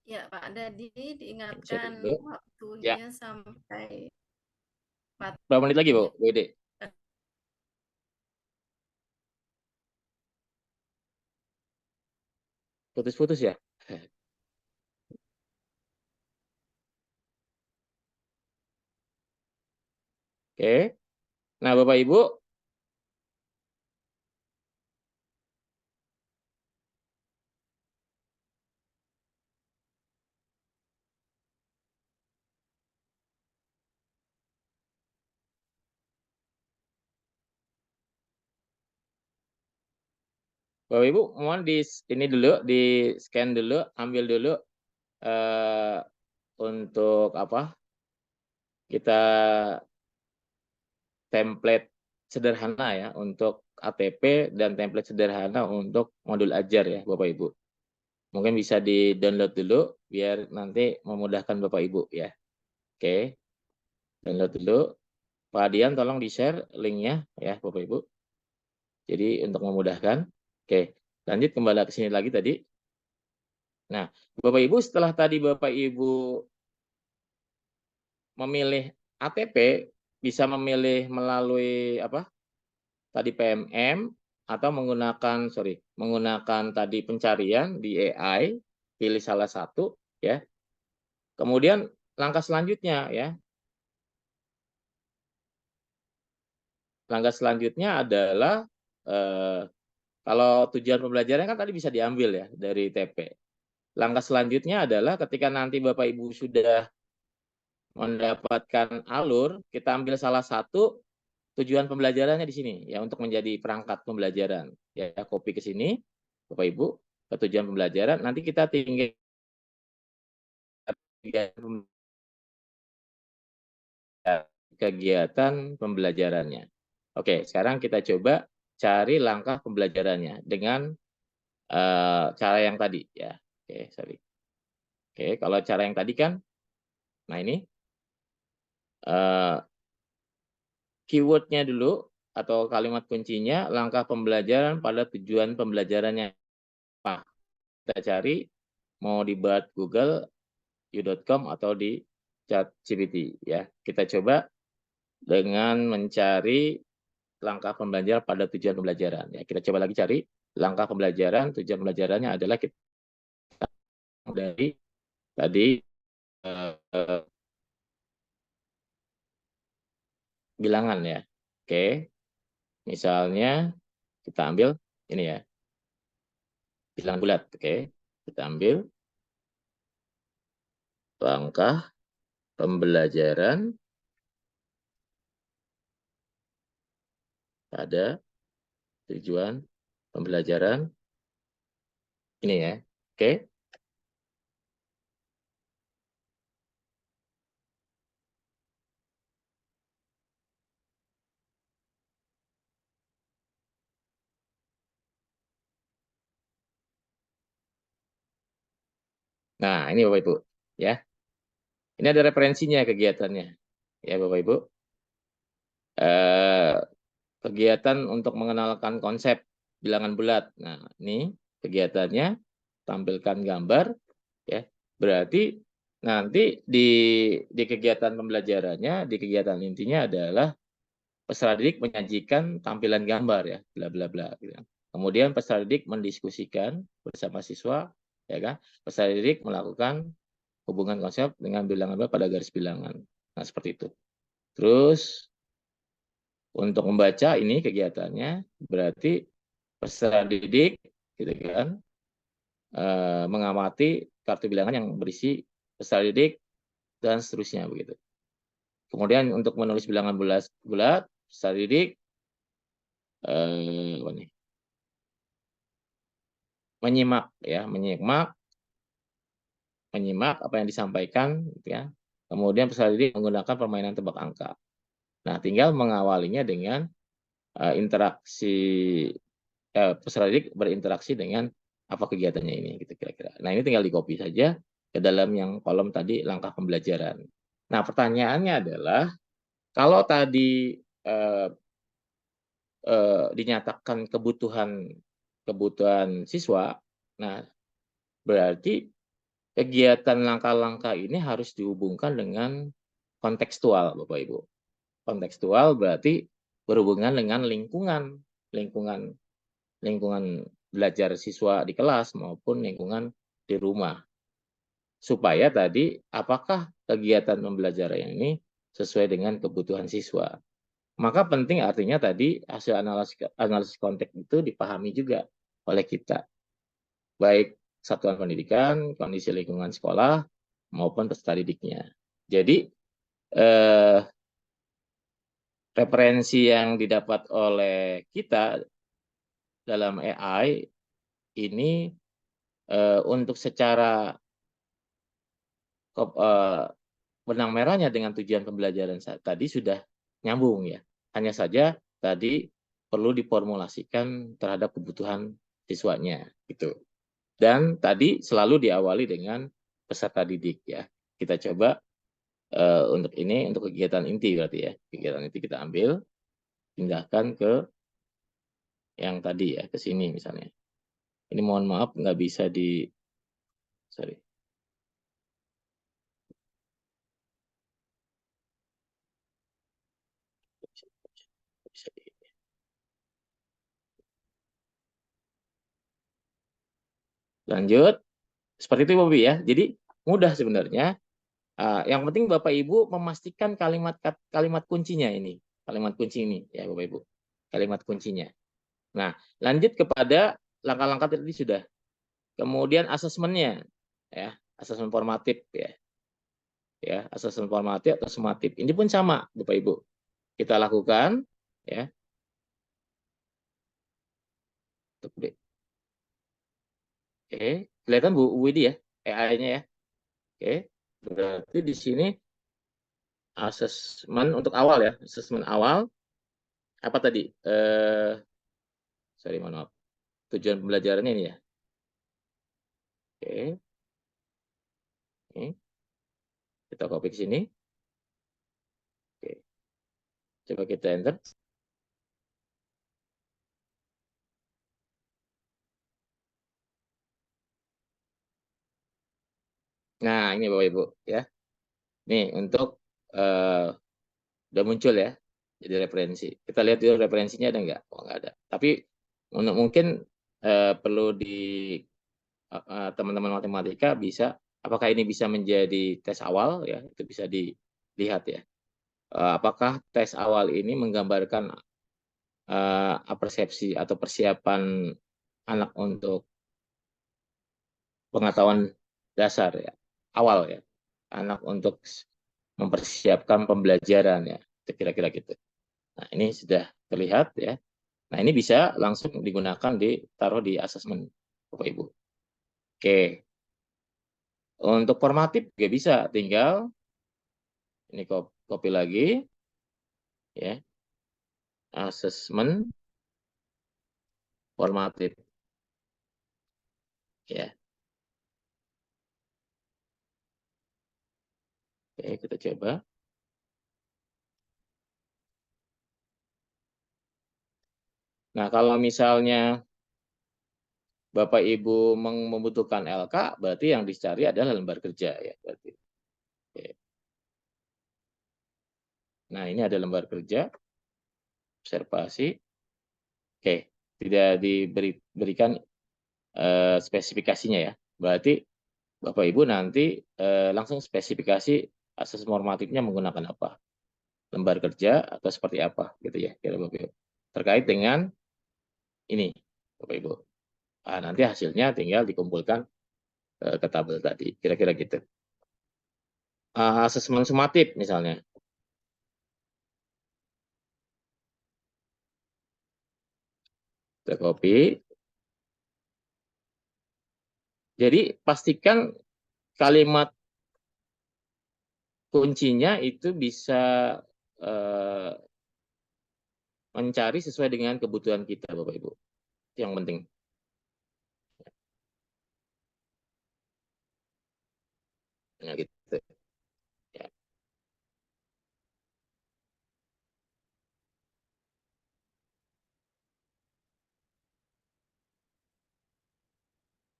Ya, Pak Dadi Share diingatkan dulu. Ya, waktunya sampai berapa menit lagi Bu Wede? Putus-putus ya? Oke. Nah, Bapak Ibu, mohon di ini dulu, di scan dulu, ambil dulu untuk kita template sederhana ya untuk ATP dan template sederhana untuk modul ajar ya Bapak Ibu. Mungkin bisa di-download dulu biar nanti memudahkan Bapak Ibu ya. Oke. Download dulu. Pak Dian tolong di-share linknya ya Bapak Ibu. Jadi untuk memudahkan. Oke. Lanjut kembali ke sini lagi tadi. Nah, Bapak Ibu setelah tadi Bapak Ibu memilih ATP, bisa memilih melalui tadi PMM atau menggunakan tadi pencarian di AI, pilih salah satu ya. Kemudian langkah selanjutnya ya. Langkah selanjutnya adalah kalau tujuan pembelajaran kan tadi bisa diambil ya dari TP. Langkah selanjutnya adalah ketika nanti Bapak Ibu sudah mendapatkan alur, kita ambil salah satu tujuan pembelajarannya di sini ya untuk menjadi perangkat pembelajaran. Ya, copy ke sini Bapak Ibu ke tujuan pembelajaran, nanti kita tinggal kegiatan pembelajarannya. Oke, sekarang kita coba cari langkah pembelajarannya dengan cara yang tadi ya. Oke, sorry. Oke, kalau cara yang tadi kan, nah ini keywordnya dulu atau kalimat kuncinya langkah pembelajaran pada tujuan pembelajarannya. Nah, kita cari mau di Bard Google, u.com atau di ChatGPT ya. Kita coba dengan mencari langkah pembelajaran pada tujuan pembelajaran ya. Kita coba lagi cari langkah pembelajaran, tujuan pembelajarannya adalah kita dari tadi bilangan ya. Oke. Misalnya kita ambil ini ya. Bilangan bulat, oke. Kita ambil langkah pembelajaran pada tujuan pembelajaran ini ya. Oke. Nah, ini Bapak Ibu, ya. Ini ada referensinya kegiatannya, ya Bapak Ibu. Kegiatan untuk mengenalkan konsep bilangan bulat. Nah, ini kegiatannya tampilkan gambar, ya. Berarti nanti di kegiatan pembelajarannya, di kegiatan intinya adalah peserta didik menyajikan tampilan gambar, ya, bla bla bla. Gitu. Kemudian peserta didik mendiskusikan bersama siswa, ya kan? Peserta didik melakukan hubungan konsep dengan bilangan bulat pada garis bilangan. Nah, seperti itu. Terus untuk membaca ini kegiatannya berarti peserta didik, gitu kan, mengamati kartu bilangan yang berisi peserta didik dan seterusnya begitu. Kemudian untuk menulis bilangan bulat, peserta didik menyimak, ya, menyimak apa yang disampaikan, gitu ya. Kemudian peserta didik menggunakan permainan tebak angka. Nah, tinggal mengawalinya dengan interaksi peserta didik berinteraksi dengan apa kegiatannya ini, gitu kira-kira. Nah, ini tinggal di-copy saja ke dalam yang kolom tadi langkah pembelajaran. Nah, pertanyaannya adalah kalau tadi dinyatakan kebutuhan siswa, nah berarti kegiatan langkah-langkah ini harus dihubungkan dengan kontekstual, Bapak Ibu. Kontekstual berarti berhubungan dengan lingkungan belajar siswa di kelas maupun lingkungan di rumah. Supaya tadi apakah kegiatan pembelajaran ini sesuai dengan kebutuhan siswa. Maka penting artinya tadi hasil analisis konteks itu dipahami juga oleh kita. Baik satuan pendidikan, kondisi lingkungan sekolah, maupun peserta didiknya. Jadi referensi yang didapat oleh kita dalam AI ini untuk secara benang merahnya dengan tujuan pembelajaran tadi sudah nyambung, ya. Hanya saja tadi perlu diformulasikan terhadap kebutuhan siswanya gitu. Dan tadi selalu diawali dengan peserta didik, ya. Kita coba untuk ini untuk kegiatan inti berarti, ya. Kegiatan inti kita ambil, pindahkan ke yang tadi, ya, ke sini misalnya. Ini mohon maaf nggak bisa sorry. Lanjut, seperti itu Bobi, ya. Jadi mudah sebenarnya. Yang penting Bapak Ibu memastikan kalimat kuncinya ini, kalimat kunci ini, ya Bapak Ibu, kalimat kuncinya. Nah, lanjut kepada langkah-langkah tadi sudah. Kemudian asesmennya, ya, asesmen formatif, ya, asesmen formatif atau sumatif. Ini pun sama Bapak Ibu, kita lakukan, ya. Oke, kelihatan Bu Widi, ya, AI-nya, ya. Oke, berarti di sini asesmen untuk awal, ya, asesmen awal apa tadi? Sorry, mohon maaf. Tujuan pembelajarannya ini, ya. Oke. Oke. Kita copy ke sini. Oke. Coba kita enter. Nah, ini Bapak Ibu, ya. Nih untuk udah muncul, ya. Jadi referensi. Kita lihat dulu referensinya ada nggak? Oh, nggak ada. Tapi mungkin perlu di teman-teman matematika bisa, apakah ini bisa menjadi tes awal, ya, itu bisa dilihat, ya. Apakah tes awal ini menggambarkan persepsi atau persiapan anak untuk pengetahuan dasar, ya, awal, ya, anak untuk mempersiapkan pembelajaran, ya, kira-kira gitu. Nah, ini sudah terlihat, ya. Nah, ini bisa langsung digunakan ditaruh di asesmen Bapak Ibu. Oke. Untuk formatif juga bisa, tinggal ini copy lagi, ya. Asesmen formatif, ya. Oke, kita coba. Nah, kalau misalnya Bapak Ibu membutuhkan LK, berarti yang dicari adalah lembar kerja ya. Berarti. Oke. Nah, ini ada lembar kerja, observasi. Oke, tidak diberikan spesifikasinya ya. Berarti Bapak Ibu nanti langsung spesifikasi asas normatifnya menggunakan apa, lembar kerja atau seperti apa gitu ya, kira Bapak Ibu. Terkait dengan ini, Bapak Ibu. Nah, nanti hasilnya tinggal dikumpulkan ke tabel tadi, kira-kira gitu. Asesmen sumatif misalnya. Kita copy. Jadi pastikan kalimat kuncinya itu bisa mencari sesuai dengan kebutuhan kita, Bapak Ibu. Itu yang penting. Nah, gitu. Ya.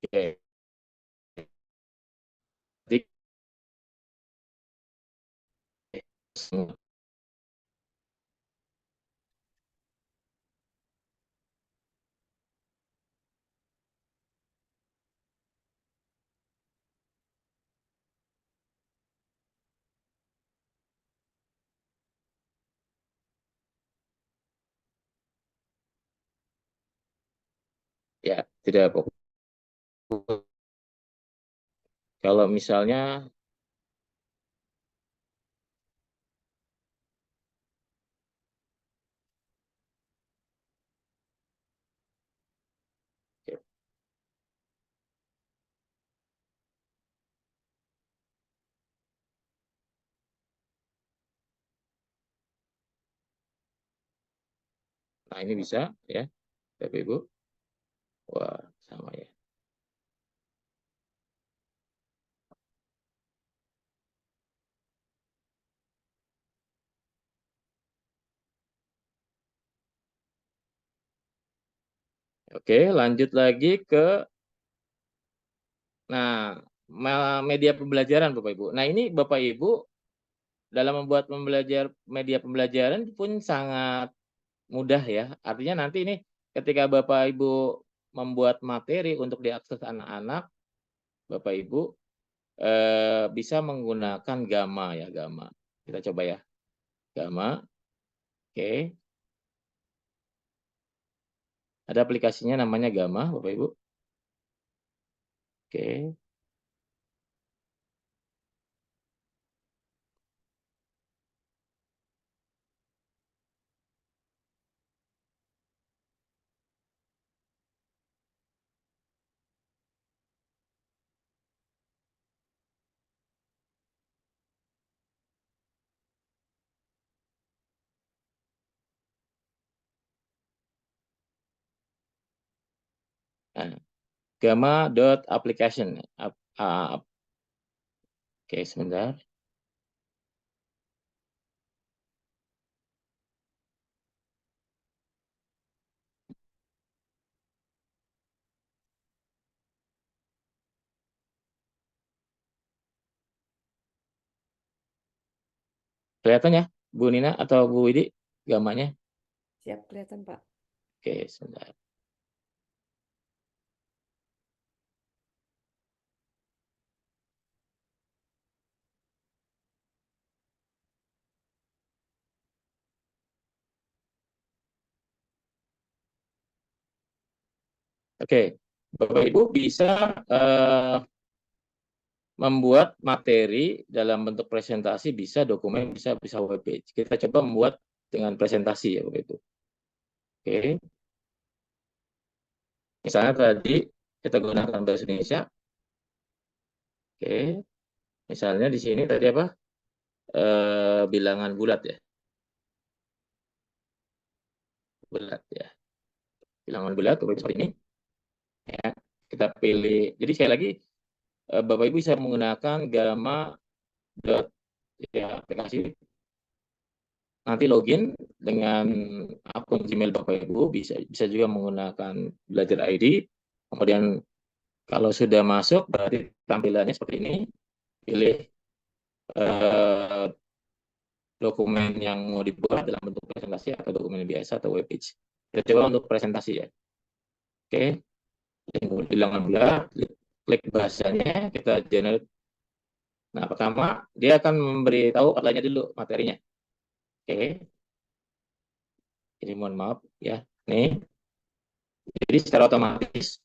Oke. Jadi, ya, tidak pokok. Kalau misalnya nah ini bisa ya, Bapak Ibu. Wah, sama ya. Oke, lanjut lagi ke media pembelajaran Bapak Ibu. Nah, ini Bapak Ibu dalam membuat media pembelajaran pun sangat mudah ya. Artinya nanti ini ketika Bapak Ibu membuat materi untuk diakses anak-anak, Bapak Ibu bisa menggunakan Gamma ya, Gamma. Kita coba ya. Gamma. Oke. Ada aplikasinya namanya Gamma, Bapak Ibu. Oke. Nah, Gamma.application. Oke, sebentar. Kelihatan ya, Bu Nina atau Bu Widi, gamanya? Siap, kelihatan, Pak. Oke, sebentar. Oke, Bapak Ibu bisa membuat materi dalam bentuk presentasi, bisa dokumen, bisa web page. Kita coba membuat dengan presentasi ya Bapak Ibu. Oke. Misalnya tadi kita gunakan bahasa Indonesia. Oke. Misalnya di sini tadi apa? Bilangan bulat ya. Bulat ya. Bilangan bulat seperti ini. Ya. Kita pilih. Jadi sekali lagi Bapak Ibu bisa menggunakan gamma ya aplikasi, nanti login dengan akun Gmail Bapak Ibu, bisa juga menggunakan Belajar ID. Kemudian kalau sudah masuk berarti tampilannya seperti ini. Pilih dokumen yang mau dibuat dalam bentuk presentasi atau dokumen biasa atau webpage. Kita coba untuk presentasi ya. Oke, bilangan bulat, klik bahasanya, kita generate. Nah, pertama dia akan memberitahu outline-nya dulu, materinya. Oke, jadi mohon maaf ya. Nih, jadi secara otomatis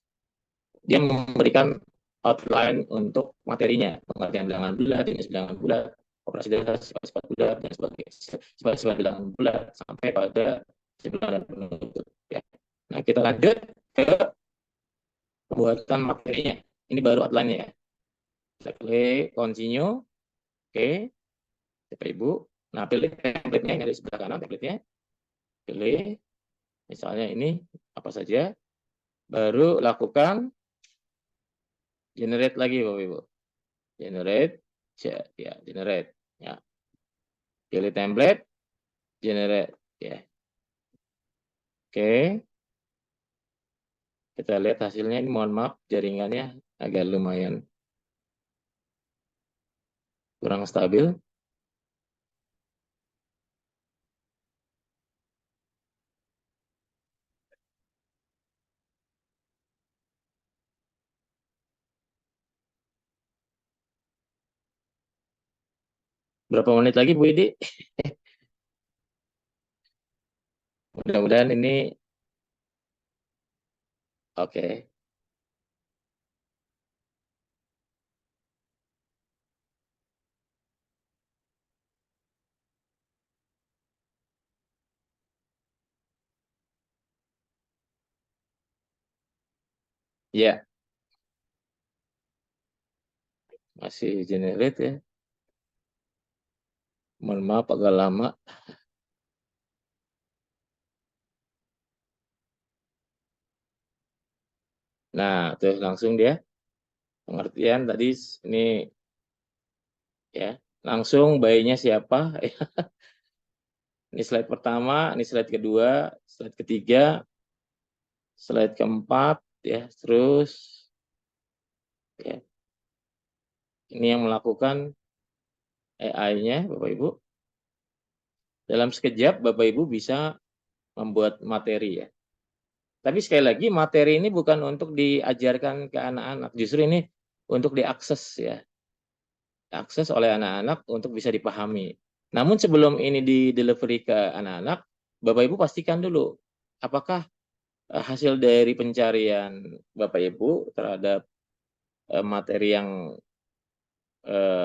dia memberikan outline untuk materinya, pengertian bilangan bulat, jenis bilangan bulat, operasi dasar, sifat-sifat bulat, dan sebagainya, sifat-sifat bilangan bulat sampai pada bilangan penutup. Ya. Nah, kita lanjut ke pembuatan materinya. Ini baru outline-nya ya. Kita klik continue. Oke, Bapak Ibu. Nah, pilih template-nya, yang ada di sebelah kanan template-nya. Pilih, misalnya ini apa saja. Baru lakukan generate lagi Bapak Ibu. Generate, ya, generate. Ya. Pilih template, generate. Ya. Oke. Kita lihat hasilnya. Ini mohon maaf, jaringannya agak lumayan kurang stabil. Berapa menit lagi Bu Idi? Mudah-mudahan ini oke. Ya, masih generate ya. Mohon maaf agak lama. Nah, terus langsung dia pengertian tadi ini ya. Langsung bayinya siapa? Ini slide pertama, ini slide kedua, slide ketiga, slide keempat ya. Terus ya. Ini yang melakukan AI-nya Bapak Ibu. Dalam sekejap Bapak Ibu bisa membuat materi ya. Tapi sekali lagi materi ini bukan untuk diajarkan ke anak-anak, justru ini untuk diakses ya. Diakses oleh anak-anak untuk bisa dipahami. Namun sebelum ini di delivery ke anak-anak, Bapak Ibu pastikan dulu apakah hasil dari pencarian Bapak Ibu terhadap materi yang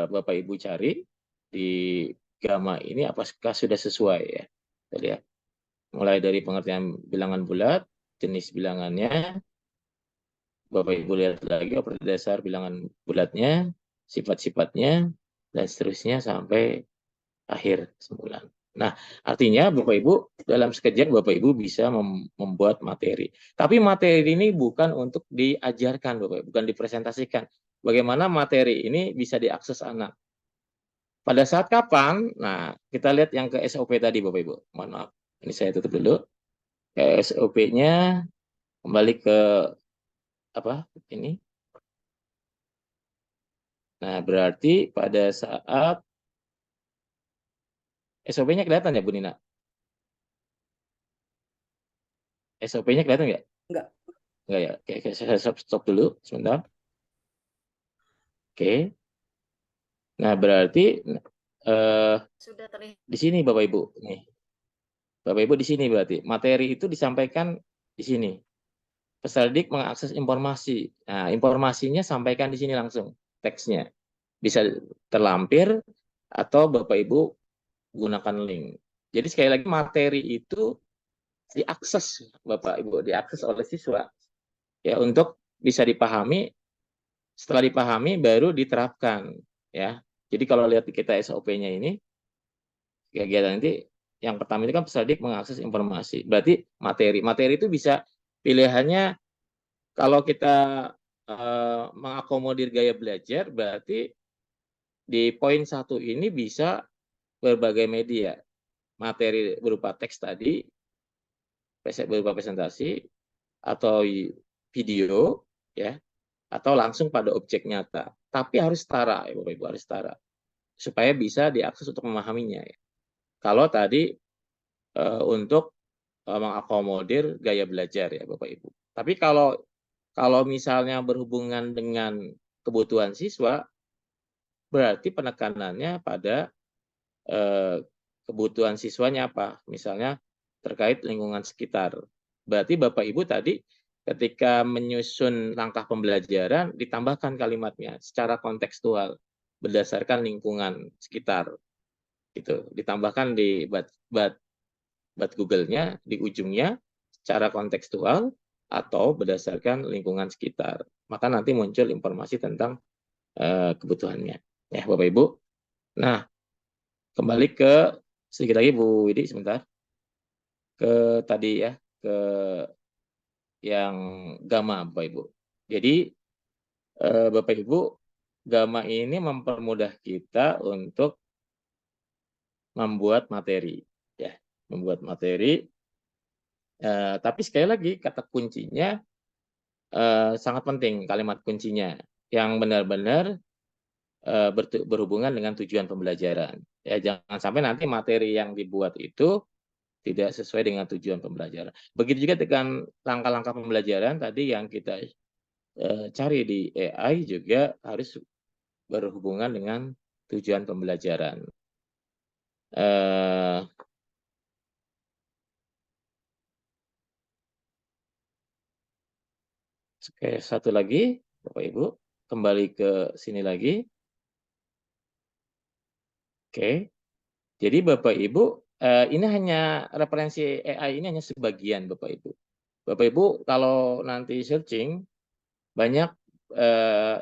Bapak Ibu cari di Gamma ini apakah sudah sesuai ya. Lihat. Mulai dari pengertian bilangan bulat, jenis bilangannya, Bapak Ibu lihat lagi operasi dasar bilangan bulatnya, sifat-sifatnya, dan seterusnya sampai akhir sembulan. Nah, artinya Bapak Ibu dalam sekejap Bapak Ibu bisa membuat materi. Tapi materi ini bukan untuk diajarkan Bapak Ibu, bukan dipresentasikan. Bagaimana materi ini bisa diakses anak. Pada saat kapan? Nah, kita lihat yang ke SOP tadi Bapak Ibu. Mohon maaf. Ini saya tutup dulu. SOP-nya kembali ke apa? Ini. Nah, berarti pada saat SOP-nya kelihatan ya Bu Nina? SOP-nya kelihatan nggak? Enggak. Enggak ya? Oke, saya stop dulu sebentar. Oke. Nah, berarti Sudah terlihat. di sini Bapak Ibu. Nih. Bapak Ibu di sini berarti. Materi itu disampaikan di sini. Peserta didik mengakses informasi. Nah, informasinya sampaikan di sini langsung. Teksnya. Bisa terlampir atau Bapak Ibu gunakan link. Jadi sekali lagi materi itu diakses Bapak Ibu, diakses oleh siswa. Ya, untuk bisa dipahami, setelah dipahami baru diterapkan ya. Jadi kalau lihat kita SOP-nya ini kegiatan nanti yang pertama itu kan peserta didik mengakses informasi. Berarti materi itu bisa pilihannya kalau kita mengakomodir gaya belajar berarti di poin 1 ini bisa berbagai media, materi berupa teks tadi, berupa presentasi, atau video, ya, atau langsung pada objek nyata. Tapi harus setara, ya Bapak Ibu, harus setara. Supaya bisa diakses untuk memahaminya. Ya. Kalau tadi untuk mengakomodir gaya belajar ya Bapak Ibu. Tapi kalau misalnya berhubungan dengan kebutuhan siswa, berarti penekanannya pada kebutuhan siswanya apa? Misalnya terkait lingkungan sekitar. Berarti Bapak Ibu tadi ketika menyusun langkah pembelajaran ditambahkan kalimatnya secara kontekstual berdasarkan lingkungan sekitar. Gitu. Ditambahkan di bat Google-nya di ujungnya secara kontekstual atau berdasarkan lingkungan sekitar. Maka nanti muncul informasi tentang kebutuhannya. Ya, Bapak Ibu. Nah, kembali ke sedikit lagi Bu Widi sebentar. Ke tadi ya, ke yang gamma Bapak Ibu. Jadi Bapak Ibu, gamma ini mempermudah kita untuk membuat materi ya, membuat materi. Tapi sekali lagi kata kuncinya sangat penting, kalimat kuncinya yang benar-benar berhubungan dengan tujuan pembelajaran. Ya, jangan sampai nanti materi yang dibuat itu tidak sesuai dengan tujuan pembelajaran. Begitu juga dengan langkah-langkah pembelajaran tadi yang kita cari di AI juga harus berhubungan dengan tujuan pembelajaran. Oke, satu lagi, Bapak Ibu, kembali ke sini lagi. Oke, jadi Bapak Ibu, ini hanya referensi AI ini hanya sebagian Bapak Ibu. Bapak Ibu kalau nanti searching banyak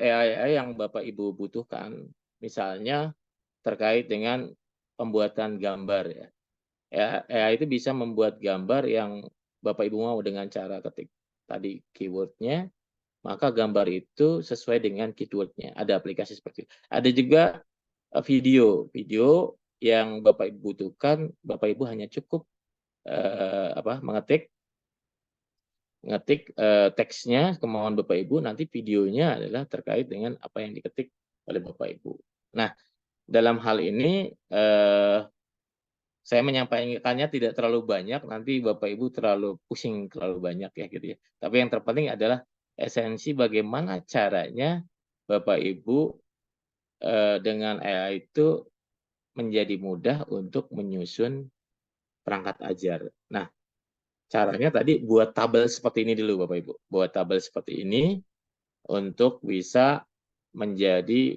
AI yang Bapak Ibu butuhkan, misalnya terkait dengan pembuatan gambar ya. AI itu bisa membuat gambar yang Bapak Ibu mau dengan cara ketik tadi keywordnya, maka gambar itu sesuai dengan keywordnya. Ada aplikasi seperti itu. Ada juga video yang Bapak Ibu butuhkan, Bapak Ibu hanya cukup mengetik teksnya, kemauan Bapak Ibu, nanti videonya adalah terkait dengan apa yang diketik oleh Bapak Ibu. Nah, dalam hal ini saya menyampaikannya tidak terlalu banyak, nanti Bapak Ibu terlalu pusing terlalu banyak ya gitu ya. Tapi yang terpenting adalah esensi bagaimana caranya Bapak Ibu dengan AI itu menjadi mudah untuk menyusun perangkat ajar. Nah, caranya tadi buat tabel seperti ini dulu Bapak Ibu. Buat tabel seperti ini untuk bisa menjadi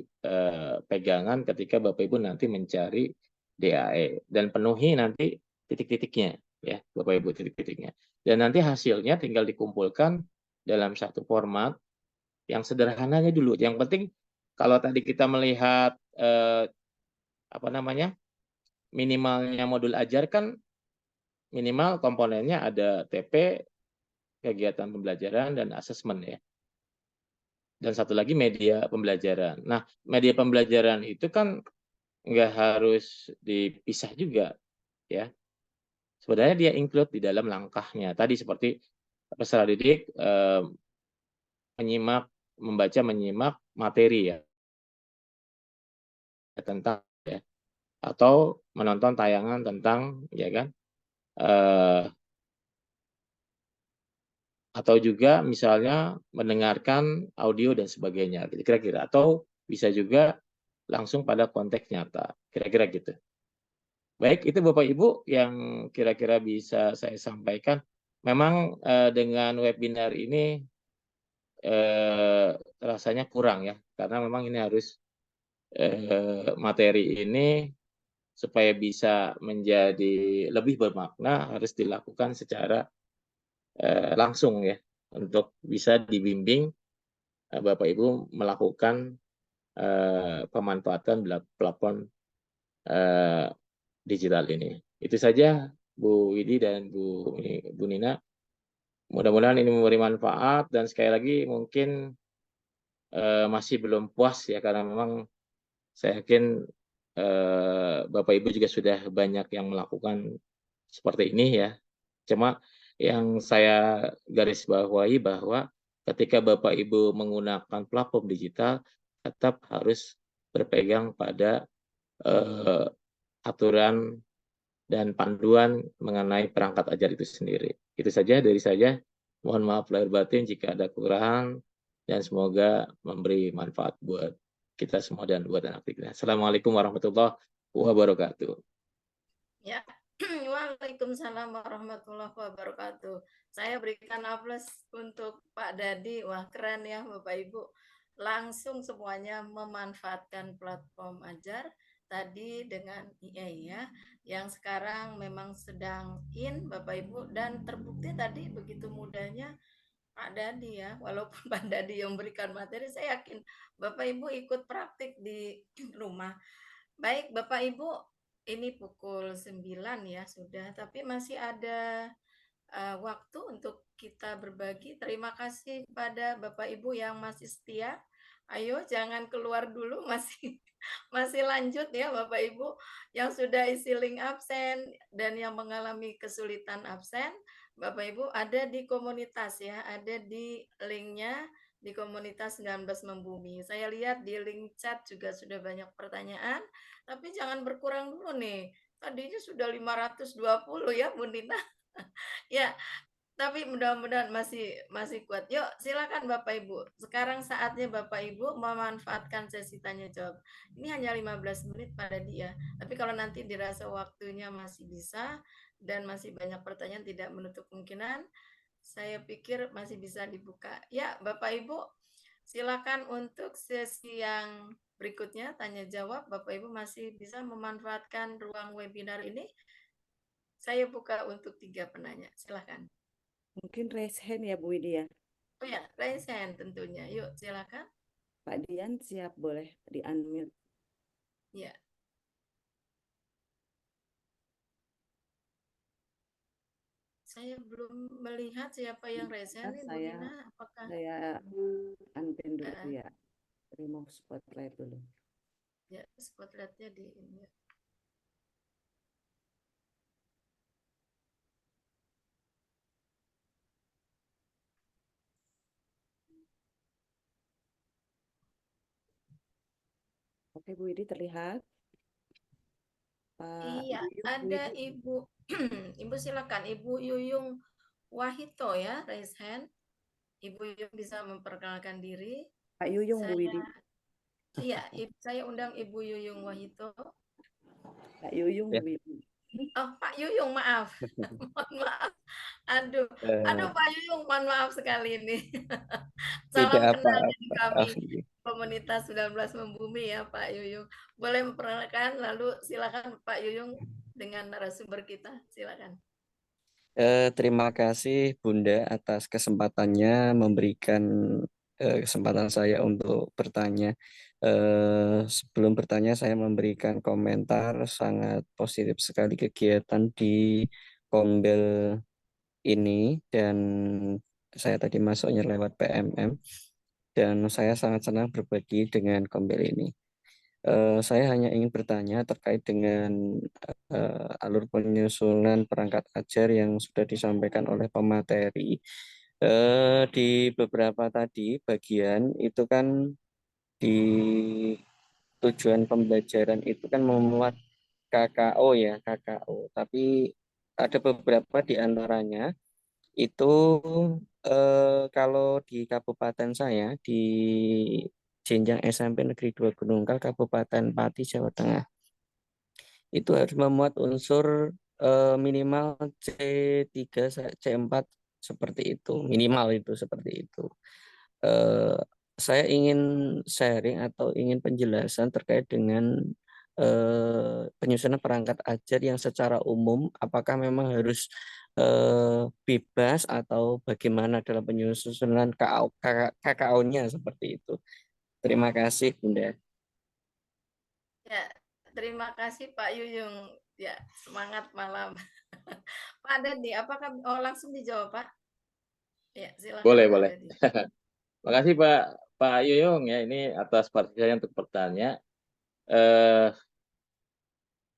pegangan ketika Bapak Ibu nanti mencari DAE dan penuhi nanti titik-titiknya ya Bapak Ibu, titik-titiknya. Dan nanti hasilnya tinggal dikumpulkan dalam satu format yang sederhananya dulu. Yang penting kalau tadi kita melihat minimalnya modul ajar kan minimal komponennya ada TP, kegiatan pembelajaran, dan asesmen ya. Dan satu lagi media pembelajaran. Nah, media pembelajaran itu kan nggak harus dipisah juga ya. Sebenarnya dia include di dalam langkahnya. Tadi seperti peserta didik menyimak materi ya tentang ya, atau menonton tayangan tentang ya kan atau juga misalnya mendengarkan audio dan sebagainya kira-kira, atau bisa juga langsung pada konteks nyata kira-kira gitu. Baik, itu Bapak Ibu yang kira-kira bisa saya sampaikan. Memang dengan webinar ini rasanya kurang ya, karena memang ini harus materi ini supaya bisa menjadi lebih bermakna harus dilakukan secara langsung ya, untuk bisa dibimbing Bapak Ibu melakukan pemanfaatan platform digital ini. Itu saja Bu Widi dan Bu Nina. Mudah-mudahan ini memberi manfaat, dan sekali lagi mungkin masih belum puas ya, karena memang Saya yakin Bapak Ibu juga sudah banyak yang melakukan seperti ini ya. Cuma yang saya garis bawahi bahwa ketika Bapak Ibu menggunakan platform digital, tetap harus berpegang pada aturan dan panduan mengenai perangkat ajar itu sendiri. Itu saja dari saya. Mohon maaf lahir batin jika ada kekurangan dan semoga memberi manfaat buat kita semua dan buat anak kita. Assalamualaikum warahmatullahi wabarakatuh. Ya, waalaikumsalam warahmatullahi wabarakatuh. Saya berikan aplaus untuk Pak Dadi. Wah, keren ya Bapak Ibu. Langsung semuanya memanfaatkan platform ajar tadi dengan IA ya, yang sekarang memang sedang in Bapak Ibu, dan terbukti tadi begitu mudahnya Pak Dadi ya. Walaupun Pak Dadi yang berikan materi, saya yakin Bapak Ibu ikut praktik di rumah. Baik Bapak Ibu, ini pukul 9 ya sudah, tapi masih ada waktu untuk kita berbagi. Terima kasih pada Bapak Ibu yang masih setia. Ayo jangan keluar dulu, masih masih lanjut ya Bapak Ibu yang sudah isi link absen dan yang mengalami kesulitan absen. Bapak Ibu ada di komunitas ya, ada di linknya di komunitas 19 Membumi. Saya lihat di link chat juga sudah banyak pertanyaan, tapi jangan berkurang dulu nih. Tadinya sudah 520 ya Bu Nina. Ya, tapi mudah-mudahan masih kuat. Yuk, silakan Bapak Ibu. Sekarang saatnya Bapak Ibu memanfaatkan sesi tanya jawab. Ini hanya 15 menit pada dia. Tapi kalau nanti dirasa waktunya masih bisa dan masih banyak pertanyaan tidak menutup kemungkinan, saya pikir masih bisa dibuka. Ya, Bapak Ibu, silakan untuk sesi yang berikutnya tanya jawab. Bapak Ibu masih bisa memanfaatkan ruang webinar ini. Saya buka untuk 3 penanya. Silakan. Mungkin raise hand ya Bu Widi ya. Oh ya, raise hand tentunya. Yuk, silakan. Pak Dian siap, boleh di-unmute. Ya. Saya belum melihat siapa yang raise hand nih, Bu Dina. Apakah Saya unpin dulu ya. Remove spotlight dulu. ya spotlightnya di ini. Oke Bu Widi terlihat. Pak Iya, Yuyung, Bu ada Widi. Ibu. Ibu silakan, Ibu Yuyung Wahito ya, raise hand. Ibu Yuyung bisa memperkenalkan diri. Pak Yuyung Bu Widi. Iya, saya undang Ibu Yuyung Wahito. Pak Yuyung Ya. Bu Widi. Oh, Pak Yuyung, maaf. Mohon maaf. Aduh, Pak Yuyung, mohon maaf sekali ini. Salam Tidak kenal dari kami apa-apa. komunitas 19 Membumi ya Pak Yuyung. Boleh memperkenalkan, lalu silakan Pak Yuyung dengan narasumber kita. Silakan. Terima kasih Bunda atas kesempatannya memberikan kesempatan saya untuk bertanya. Sebelum bertanya saya memberikan komentar sangat positif sekali kegiatan di Kombel ini, dan saya tadi masuknya lewat PMM dan saya sangat senang berbagi dengan Kombel ini. Saya hanya ingin bertanya terkait dengan alur penyusunan perangkat ajar yang sudah disampaikan oleh pemateri. Di beberapa tadi bagian itu kan di tujuan pembelajaran itu kan memuat KKO ya, KKO. Tapi ada beberapa di antaranya itu kalau di kabupaten saya di jenjang SMP Negeri 2 Gunungkal, Kabupaten Pati, Jawa Tengah, itu harus memuat unsur minimal C3, C4 seperti itu, minimal itu seperti itu. Saya ingin sharing atau ingin penjelasan terkait dengan penyusunan perangkat ajar yang secara umum, apakah memang harus bebas atau bagaimana dalam penyusunan KKO-nya seperti itu. Terima kasih Bunda. Ya, terima kasih Pak Yuyung. Ya, semangat malam. Pak Dadi, apakah langsung dijawab Pak? Ya, silakan Boleh, Pak boleh. Dadi. Makasih Pak Yuyung ya ini atas partisipasinya untuk bertanya. eh,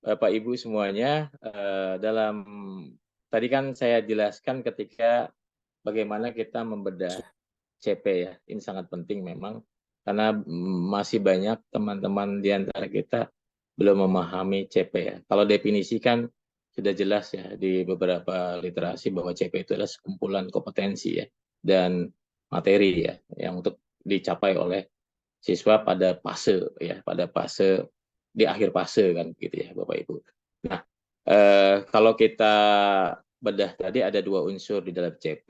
Bapak Ibu semuanya, dalam tadi kan saya jelaskan ketika bagaimana kita membedah CP ya. Ini sangat penting memang karena masih banyak teman-teman di antara kita belum memahami CP ya. Kalau definisi kan sudah jelas ya di beberapa literasi bahwa CP itu adalah sekumpulan kompetensi ya dan materi ya yang untuk dicapai oleh siswa pada fase ya, pada fase di akhir fase kan gitu ya Bapak Ibu. Nah, kalau kita bedah tadi ada dua unsur di dalam CP.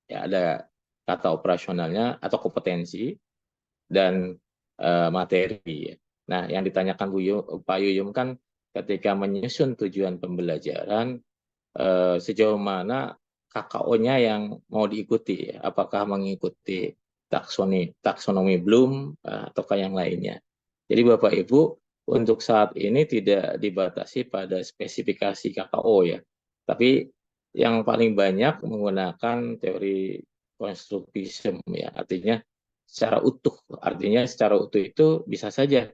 Ya, ada kata operasionalnya atau kompetensi dan materi. Nah, yang ditanyakan Pak Yuyum kan ketika menyusun tujuan pembelajaran sejauh mana KKO-nya yang mau diikuti, apakah mengikuti taksonomi Bloom ataukah yang lainnya. Jadi Bapak Ibu untuk saat ini tidak dibatasi pada spesifikasi KKO ya, tapi yang paling banyak menggunakan teori konstruktivisme ya, artinya secara utuh. Artinya secara utuh itu bisa saja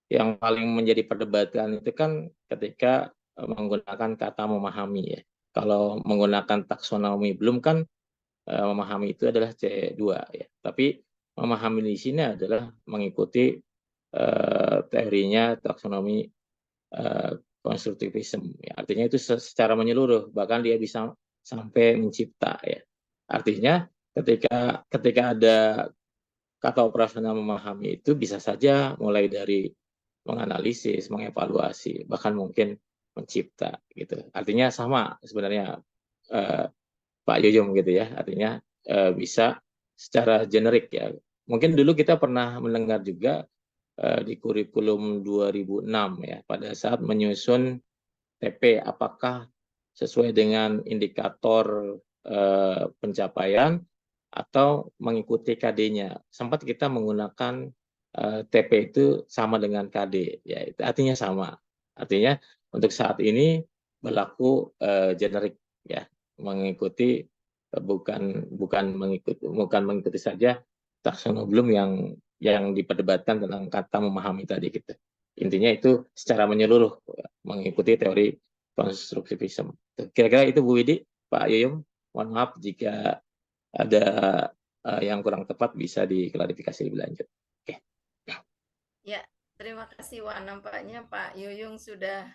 yang paling menjadi perdebatan itu kan ketika menggunakan kata memahami ya. Kalau menggunakan taksonomi Bloom kan memahami itu adalah C2 ya. Tapi memahami di sini adalah mengikuti teorinya taksonomi konstruktivisme. Ya. Artinya itu secara menyeluruh, bahkan dia bisa sampai mencipta ya. Artinya ketika ada kata operasional memahami itu bisa saja mulai dari menganalisis, mengevaluasi, bahkan mungkin mencipta gitu. Artinya sama sebenarnya Pak Yuyum gitu ya. Artinya bisa secara generik ya. Mungkin dulu kita pernah mendengar juga di kurikulum 2006 ya pada saat menyusun TP apakah sesuai dengan indikator pencapaian atau mengikuti KD-nya. Sempat kita menggunakan TP itu sama dengan KD, ya itu artinya sama. Artinya untuk saat ini berlaku generik ya, mengikuti bukan mengikuti saja taksonomi Bloom yang diperdebatkan tentang kata memahami tadi gitu. Intinya itu secara menyeluruh mengikuti teori konstruktivisme. Kira-kira itu Bu Widi, Pak Yuyum. Mohon maaf jika ada yang kurang tepat bisa diklarifikasi lebih lanjut. Oke. Ya, terima kasih. Wah, nampaknya Pak Yuyung sudah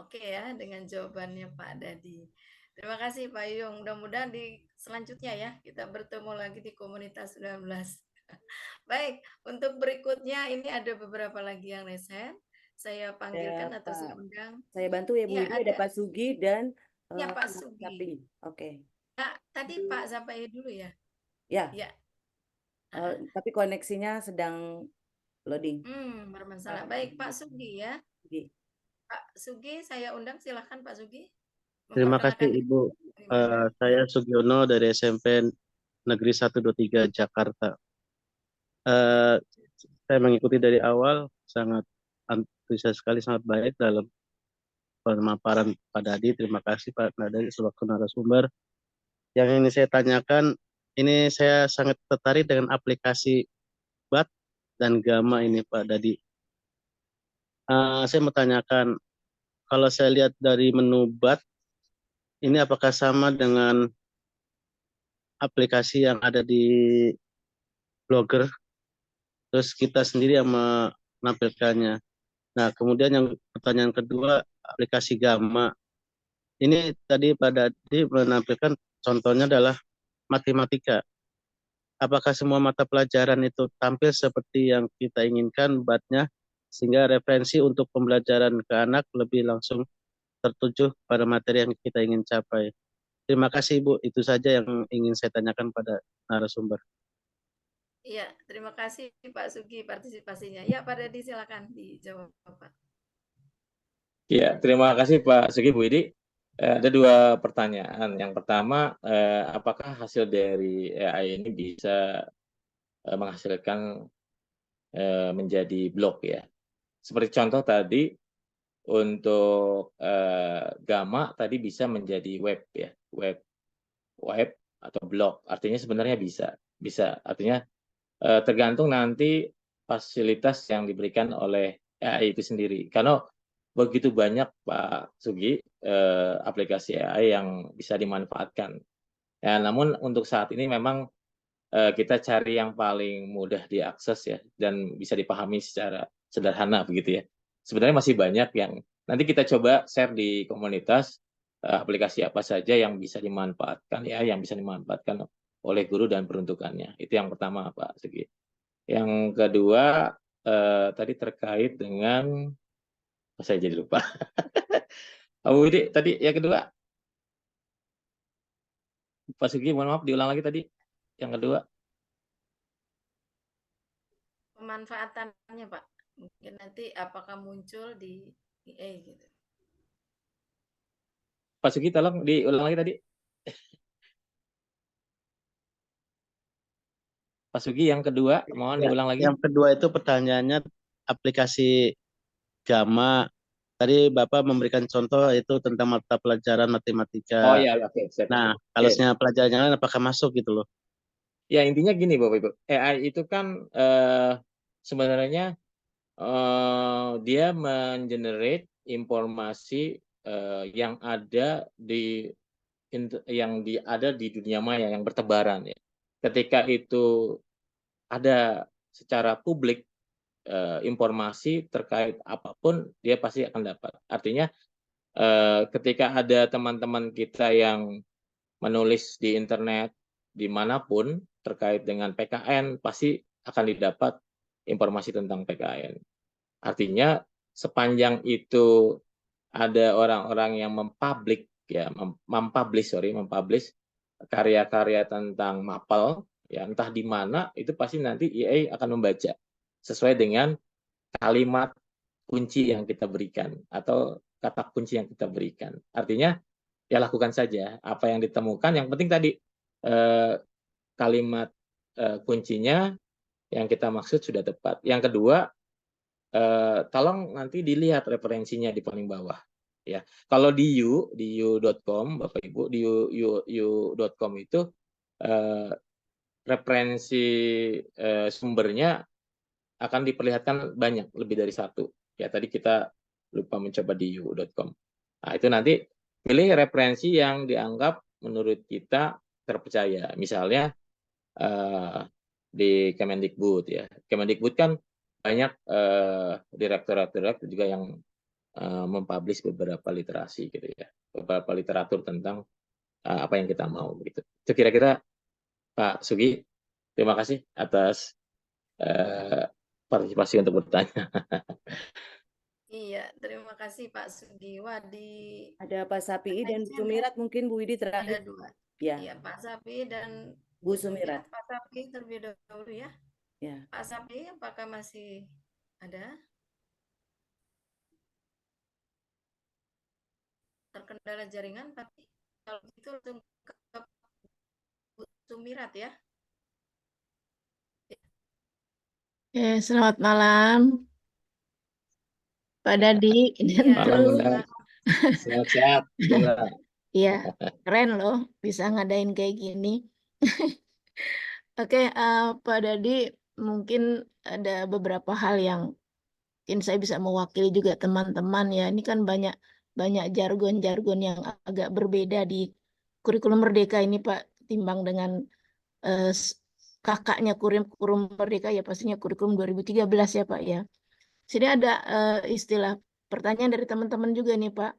oke ya dengan jawabannya Pak Dadi. Terima kasih Pak Yuyung. Mudah-mudahan di selanjutnya ya kita bertemu lagi di komunitas 19. Baik, untuk berikutnya ini ada beberapa lagi yang resen. Saya panggilkan atau saya undang. Saya bantu ya Bu Ya, Widi, ada Pak Sugi dan ya Pak Mas Sugi. Saping. Oke. Nah, tadi Pak sampai dulu ya. Ya. Ya. Tapi koneksinya sedang loading. Bermasalah. Baik, Pak Sugi ya. Sugi. Pak Sugi, saya undang, silahkan Pak Sugi. Terima kasih Ibu. Saya Sugiono dari SMP Negeri 123 Jakarta. Saya mengikuti dari awal, sangat antusias sekali, sangat baik dalam pemaparan Pak Dadi. Terima kasih Pak Dadi selaku narasumber. Yang ini saya tanyakan, ini saya sangat tertarik dengan aplikasi BAT dan Gamma ini Pak Dadi. Saya mau tanyakan, kalau saya lihat dari menu BAT, ini apakah sama dengan aplikasi yang ada di Blogger? Terus kita sendiri yang menampilkannya. Nah, kemudian yang pertanyaan kedua, aplikasi Gamma. Ini tadi Pak Dadi menampilkan contohnya adalah matematika. Apakah semua mata pelajaran itu tampil seperti yang kita inginkan BAT-nya, sehingga referensi untuk pembelajaran ke anak lebih langsung tertuju pada materi yang kita ingin capai. Terima kasih Ibu, itu saja yang ingin saya tanyakan pada narasumber. Iya, terima kasih Pak Sugi partisipasinya. Ya, Pak Dadi silakan dijawab Pak. Ya, terima kasih Pak Sugi, Bu Widi. Ada dua pertanyaan. Yang pertama, apakah hasil dari AI ini bisa menghasilkan menjadi blog ya? Seperti contoh tadi, untuk Gamma tadi bisa menjadi web ya, web atau blog. Artinya sebenarnya bisa. Artinya tergantung nanti fasilitas yang diberikan oleh AI itu sendiri. Karena begitu banyak Pak Sugi aplikasi AI yang bisa dimanfaatkan. Ya, namun untuk saat ini memang kita cari yang paling mudah diakses ya dan bisa dipahami secara sederhana begitu ya. Sebenarnya masih banyak yang nanti kita coba share di komunitas aplikasi apa saja yang bisa dimanfaatkan ya, yang bisa dimanfaatkan oleh guru dan peruntukannya. Itu yang pertama Pak Sugi. Yang kedua tadi terkait dengan saya jadi lupa. Pak Widi tadi yang kedua, Pak Sugi mohon maaf diulang lagi tadi yang kedua. Pemanfaatannya Pak, mungkin nanti apakah muncul di IA gitu. Pak Sugi tolong diulang lagi tadi. Pak Sugi yang kedua, mohon Ya, diulang lagi. yang kedua itu pertanyaannya aplikasi Gamma. Tadi Bapak memberikan contoh itu tentang mata pelajaran Oh matematika. iya, oke. Nah, kalau misalnya pelajaran yang lain apakah masuk gitu loh? Ya intinya gini Bapak Ibu, AI itu kan sebenarnya dia mengenerate informasi yang ada di dunia maya yang bertebaran ya. Ketika itu ada secara publik informasi terkait apapun dia pasti akan dapat. Artinya ketika ada teman-teman kita yang menulis di internet dimanapun terkait dengan PKN pasti akan didapat informasi tentang PKN. Artinya sepanjang itu ada orang-orang yang mempublish karya-karya tentang mapel ya entah di mana itu pasti nanti AI akan membaca sesuai dengan kalimat kunci yang kita berikan atau kata kunci yang kita berikan. Artinya ya lakukan saja apa yang ditemukan. Yang penting tadi kalimat kuncinya yang kita maksud sudah tepat. Yang kedua, tolong nanti dilihat referensinya di paling bawah. Ya, kalau di u.com, Bapak Ibu, di u.com itu referensi sumbernya akan diperlihatkan banyak, lebih dari satu. Ya, tadi kita lupa mencoba di u.com. Nah, itu nanti pilih referensi yang dianggap menurut kita terpercaya. Misalnya di Kemendikbud ya. Kemendikbud kan banyak direktorat juga yang mempublish beberapa literasi gitu ya. Beberapa literatur tentang apa yang kita mau gitu. Itu kira-kira Pak Sugi, terima kasih atas partisipasi untuk bertanya. Iya, terima kasih Pak Sugiwa Ada Pak Sapii dan Bu Mention ya. Sumirat mungkin Bu Widi Ada terakhir. dua. Ya, Iya, Pak Sapi dan Bu Sumirat. Pak Sapi terlebih dahulu ya. Ya. Pak Sapi, apakah masih ada? Terkendala jaringan, tapi kalau gitu langsung ke Bu Sumirat ya. Selamat malam, Pak Dadi dan Iya, Malam kru. Bunda. Sehat-sehat. Iya, keren loh bisa ngadain kayak gini. Oke, Pak Dadi, mungkin ada beberapa hal yang mungkin saya bisa mewakili juga teman-teman ya. Ini kan banyak jargon-jargon yang agak berbeda di kurikulum Merdeka ini Pak, timbang dengan kakaknya kurikulum Merdeka ya pastinya kurikulum 2013 ya Pak ya. Sini ada istilah pertanyaan dari teman-teman juga nih Pak.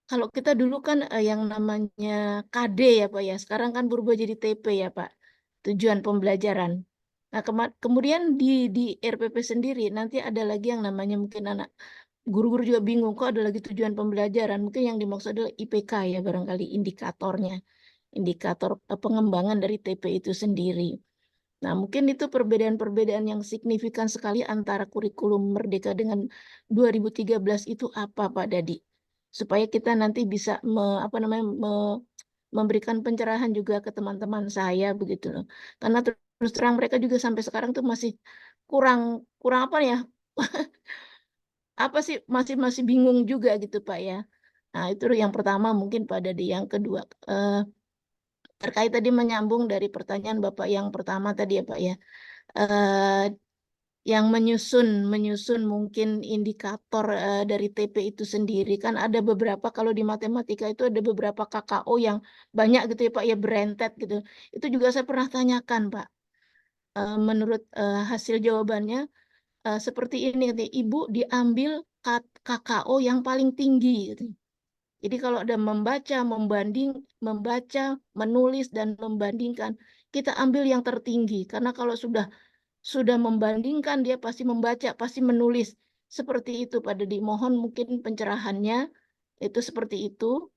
Kalau kita dulu kan yang namanya KD ya Pak ya, sekarang kan berubah jadi TP ya Pak, tujuan pembelajaran. Nah kemudian di RPP sendiri nanti ada lagi yang namanya mungkin anak guru-guru juga bingung kok ada lagi tujuan pembelajaran. Mungkin yang dimaksud adalah IPK ya barangkali indikatornya, indikator pengembangan dari TP itu sendiri. Nah, mungkin itu perbedaan-perbedaan yang signifikan sekali antara kurikulum Merdeka dengan 2013 itu apa, Pak Dadi? Supaya kita nanti bisa memberikan pencerahan juga ke teman-teman saya begitu loh. Karena terus terang mereka juga sampai sekarang tuh masih kurang apa ya? Apa sih masih bingung juga gitu, Pak ya. Nah, itu yang pertama mungkin Pak Dadi. Yang kedua terkait tadi menyambung dari pertanyaan Bapak yang pertama tadi ya Pak ya. yang menyusun mungkin indikator dari TP itu sendiri. Kan ada beberapa, kalau di matematika itu ada beberapa KKO yang banyak gitu ya Pak, ya berentet gitu. Itu juga saya pernah tanyakan Pak. Menurut hasil jawabannya seperti ini, katanya, Ibu diambil KKO yang paling tinggi gitu. Jadi kalau ada membaca, menulis dan membandingkan, kita ambil yang tertinggi. Karena kalau sudah membandingkan, dia pasti membaca, pasti menulis. Seperti itu Pak Dadi. Mohon mungkin pencerahannya itu seperti itu.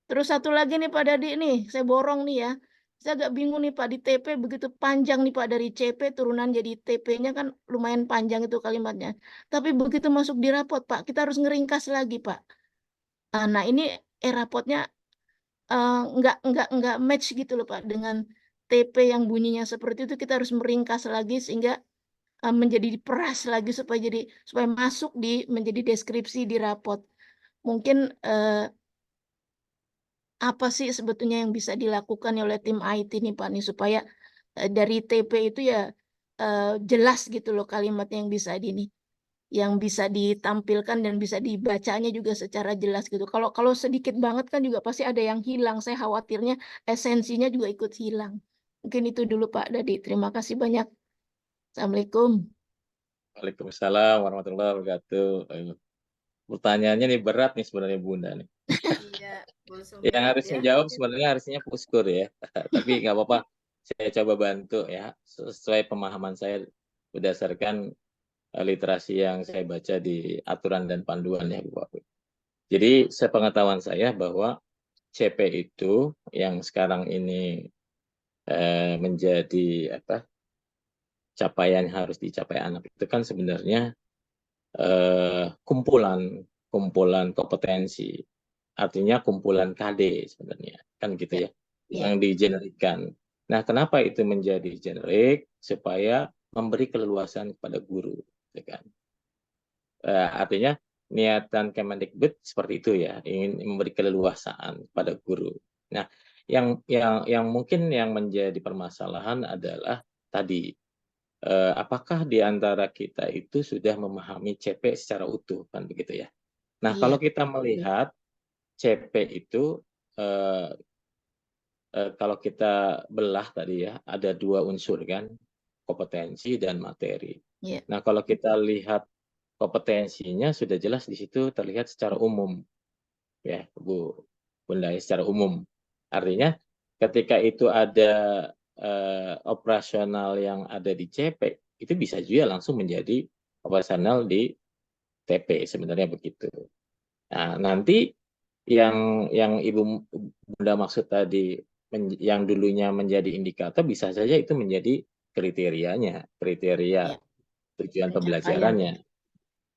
Terus satu lagi nih Pak Dadi nih, saya borong nih ya. Saya agak bingung nih Pak, di TP begitu panjang nih Pak, dari CP turunan jadi TP-nya kan lumayan panjang itu kalimatnya. Tapi begitu masuk di rapot Pak, kita harus ngeringkas lagi Pak. Nah ini rapotnya nggak match gitu loh Pak dengan TP yang bunyinya seperti itu. Kita harus meringkas lagi sehingga menjadi diperas lagi supaya masuk menjadi deskripsi di rapot. Mungkin apa sih sebetulnya yang bisa dilakukan oleh tim IT nih Pak nih supaya dari TP itu ya jelas gitu loh kalimatnya yang bisa ditampilkan dan bisa dibacanya juga secara jelas gitu. Kalau sedikit banget kan juga pasti ada yang hilang. Saya khawatirnya esensinya juga ikut hilang. Mungkin itu dulu Pak Dadi. Terima kasih banyak. Assalamualaikum. Waalaikumsalam warahmatullahi wabarakatuh. Pertanyaannya nih berat nih sebenarnya Bunda nih. Iya, Yang harus ya. menjawab sebenarnya harusnya Puskur ya. Tapi nggak apa-apa, saya coba bantu ya sesuai pemahaman saya berdasarkan literasi yang saya baca di aturan dan panduan ya Bapak. Jadi sepengetahuan saya bahwa CP itu yang sekarang ini menjadi capaian yang harus dicapai anak itu kan sebenarnya kumpulan kompetensi, artinya kumpulan KD sebenarnya kan gitu ya, yang digenerikkan. Nah, kenapa itu menjadi generik? Supaya memberi keleluasan kepada guru, ya kan? Artinya niatan Kemendikbud seperti itu ya, ingin memberi keleluasaan pada guru. Nah, yang mungkin yang menjadi permasalahan adalah tadi apakah di antara kita itu sudah memahami CP secara utuh kan begitu ya. Nah, Iya. kalau kita melihat CP itu kalau kita belah tadi ya, ada dua unsur kan, kompetensi dan materi. Iya. Nah, kalau kita lihat kompetensinya sudah jelas di situ terlihat secara umum ya Bu Bunda ya, secara umum. Artinya ketika itu ada operasional yang ada di CP itu bisa juga langsung menjadi operasional di TP sebenarnya begitu. Nah, nanti yang Ibu Bunda maksud tadi yang dulunya menjadi indikator bisa saja itu menjadi kriteria tujuan pembelajarannya.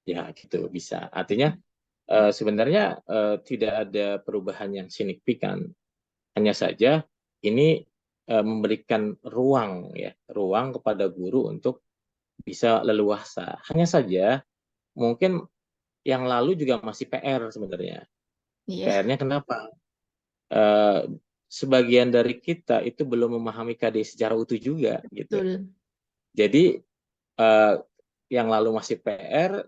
Ya, gitu bisa. Artinya sebenarnya tidak ada perubahan yang signifikan. Hanya saja ini memberikan ruang kepada guru untuk bisa leluasa. Hanya saja mungkin yang lalu juga masih PR sebenarnya. PR-nya kenapa? Sebagian dari kita itu belum memahami KD secara utuh juga gitu. Betul. Jadi yang lalu masih PR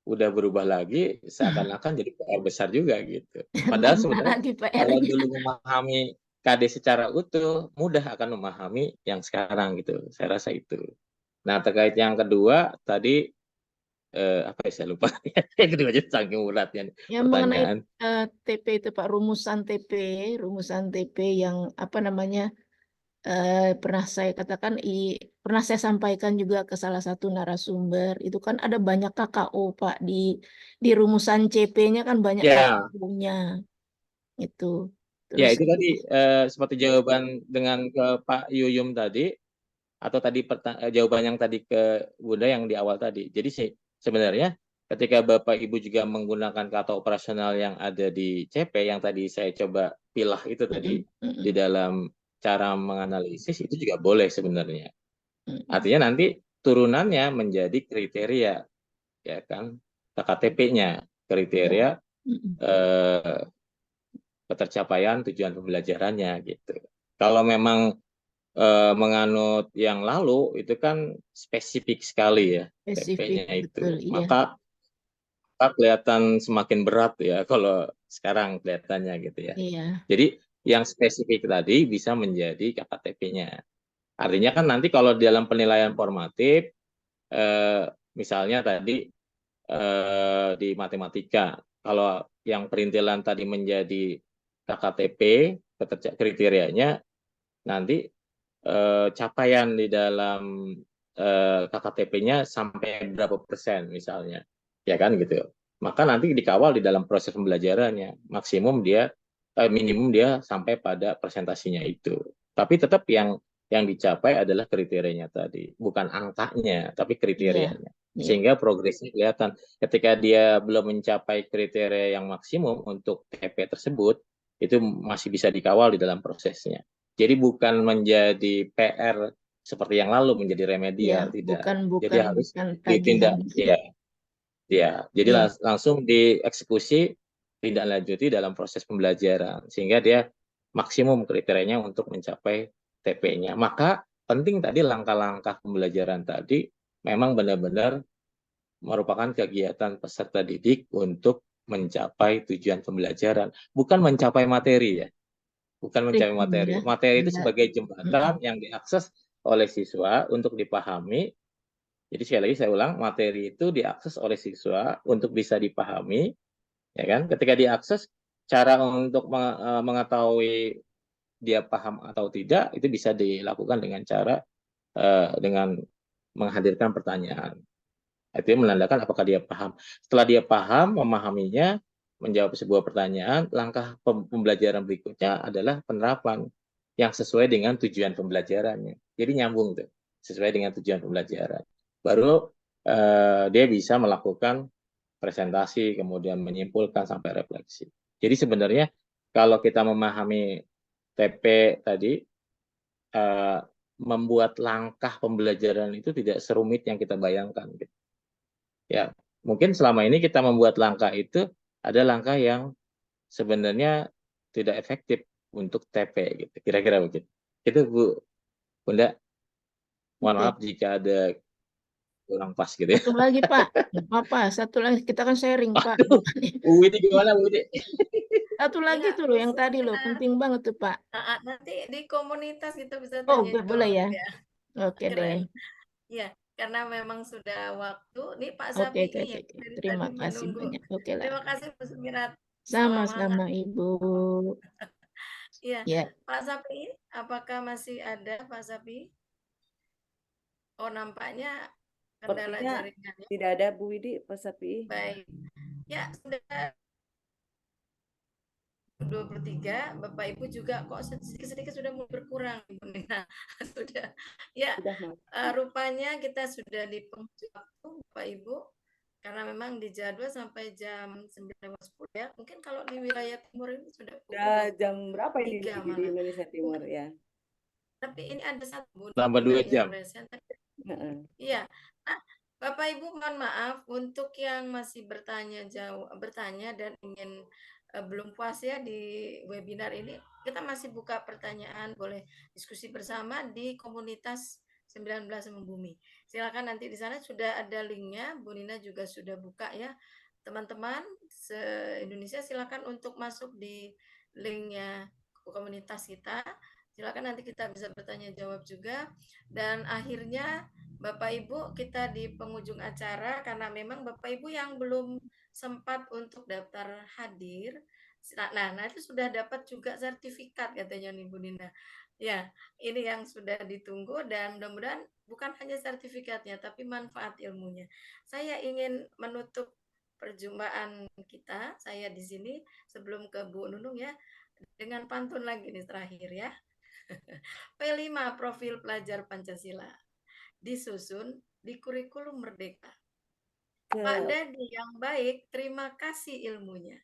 udah berubah lagi seakan-akan jadi PR besar juga gitu. Padahal sebenarnya kalau dulu memahami KD secara utuh mudah akan memahami yang sekarang gitu. Saya rasa itu. Nah, terkait yang kedua tadi apa ya saya lupa. Yang kedua aja saking beratnya pertanyaan. Mengenai TP itu Pak, rumusan TP yang apa namanya pernah saya katakan, pernah saya sampaikan juga ke salah satu narasumber, itu kan ada banyak KKO Pak di rumusan CP-nya kan banyak KKO-nya itu. Ya, Terus itu tadi seperti jawaban dengan ke Pak Yuyum tadi, atau tadi jawaban yang tadi ke Bunda yang di awal tadi. Jadi sebenarnya ketika Bapak Ibu juga menggunakan kata operasional yang ada di CP, yang tadi saya coba pilah itu tadi, di dalam cara menganalisis, itu juga boleh sebenarnya. Artinya nanti turunannya menjadi kriteria, ya kan, KTP-nya, kriteria ketercapaian tujuan pembelajarannya gitu. Kalau memang menganut yang lalu itu kan spesifik sekali ya Spesifik, TP-nya itu. betul, iya. Maka kelihatan semakin berat ya kalau sekarang kelihatannya gitu ya. Iya, Jadi yang spesifik tadi bisa menjadi KKTP-nya. Artinya kan nanti kalau dalam penilaian formatif, misalnya tadi di matematika, kalau yang perintilan tadi menjadi KKTP, kriterianya nanti capaian di dalam KKTP-nya sampai berapa persen misalnya, ya kan gitu. Maka nanti dikawal di dalam proses pembelajarannya, minimum dia sampai pada presentasinya itu. Tapi tetap yang dicapai adalah kriterianya tadi, bukan angkanya, tapi iya, kriterianya. iya. Sehingga progresnya kelihatan. Ketika dia belum mencapai kriteria yang maksimum untuk TP tersebut, itu masih bisa dikawal di dalam prosesnya. Jadi bukan menjadi PR seperti yang lalu menjadi Iya, remedial, tidak. Jadi bukan harus tagihan. ditindak, ya. Jadi Iya, langsung dieksekusi, tindak lanjuti dalam proses pembelajaran sehingga dia maksimum kriterianya untuk mencapai TP-nya. Maka penting tadi langkah-langkah pembelajaran tadi memang benar-benar merupakan kegiatan peserta didik untuk mencapai tujuan pembelajaran, bukan mencapai materi ya. Bukan mencapai triknya materi. ya. Materi itu Iya. sebagai jembatan yang diakses oleh siswa untuk dipahami. Jadi sekali lagi saya ulang, materi itu diakses oleh siswa untuk bisa dipahami, ya kan? Ketika diakses, cara untuk mengetahui dia paham atau tidak itu bisa dilakukan dengan cara dengan menghadirkan pertanyaan. Itu menandakan apakah dia paham. Setelah dia paham, memahaminya, menjawab sebuah pertanyaan, langkah pembelajaran berikutnya adalah penerapan yang sesuai dengan tujuan pembelajarannya. Jadi nyambung tuh, sesuai dengan tujuan pembelajaran. Baru dia bisa melakukan presentasi, kemudian menyimpulkan sampai refleksi. Jadi sebenarnya kalau kita memahami TP tadi, membuat langkah pembelajaran itu tidak serumit yang kita bayangkan. Ya, mungkin selama ini kita membuat langkah itu ada langkah yang sebenarnya tidak efektif untuk TP gitu. Kira-kira begitu. Itu Bu Bunda, mohon Oke. maaf jika ada kurang pas gitu ya. Satu lagi Pak, nggak apa-apa. Satu lagi, kita kan sharing Pak. Bu Widi gimana Bu Widi? Satu lagi Ya, tuh loh yang tadi loh, khususnya penting banget tuh Pak. nanti di komunitas kita bisa Oh, tanya boleh ya? jawab ya. Oke deh. Keren. Ya, karena memang sudah waktu. Nih Pak Oke, Sapi ya, oke. dari Terima tadi kasih menunggu. banyak. Oke lah. Terima kasih Bu Sumirat. Selamat malam. Sama-sama Ibu. Iya, Ya, Pak Sapi, apakah masih ada Pak Sapi? Oh, nampaknya kendala Sepertinya jaringan ya. tidak ada Bu Widi, Pak Sapi. Baik. Ya, sudah 23, Bapak Ibu juga kok sedikit-sedikit sudah mulai berkurang, Ibu Nina. Sudah. Ya, Sudah, Mas. rupanya kita sudah di penghujung waktu, Bapak Ibu. Karena memang dijadwal sampai jam 9.10 ya. Mungkin kalau di wilayah timur ini sudah Sudah jam berapa ini 3 di malah. Indonesia Timur ya? Tapi ini ada satu Bu Tambah Nina 2 jam. yang resen. Heeh. Iya. Nah, Bapak Ibu mohon maaf untuk yang masih bertanya dan ingin belum puas ya di webinar ini, kita masih buka pertanyaan, boleh diskusi bersama di komunitas 19 Membumi. Silakan nanti di sana sudah ada linknya, Bu Nina juga sudah buka ya. Teman-teman se-Indonesia silakan untuk masuk di linknya komunitas kita. Silakan nanti kita bisa bertanya jawab juga. Dan akhirnya Bapak Ibu kita di penghujung acara karena memang Bapak Ibu yang belum sempat untuk daftar hadir. Nah itu sudah dapat juga sertifikat katanya nih Bu Nina. Ya, ini yang sudah ditunggu dan mudah-mudahan bukan hanya sertifikatnya tapi manfaat ilmunya. Saya ingin menutup perjumpaan kita, saya di sini sebelum ke Bu Nunung ya, dengan pantun lagi nih terakhir ya. P5 Profil Pelajar Pancasila disusun di kurikulum Merdeka. Pak Dadi yang baik, terima kasih ilmunya.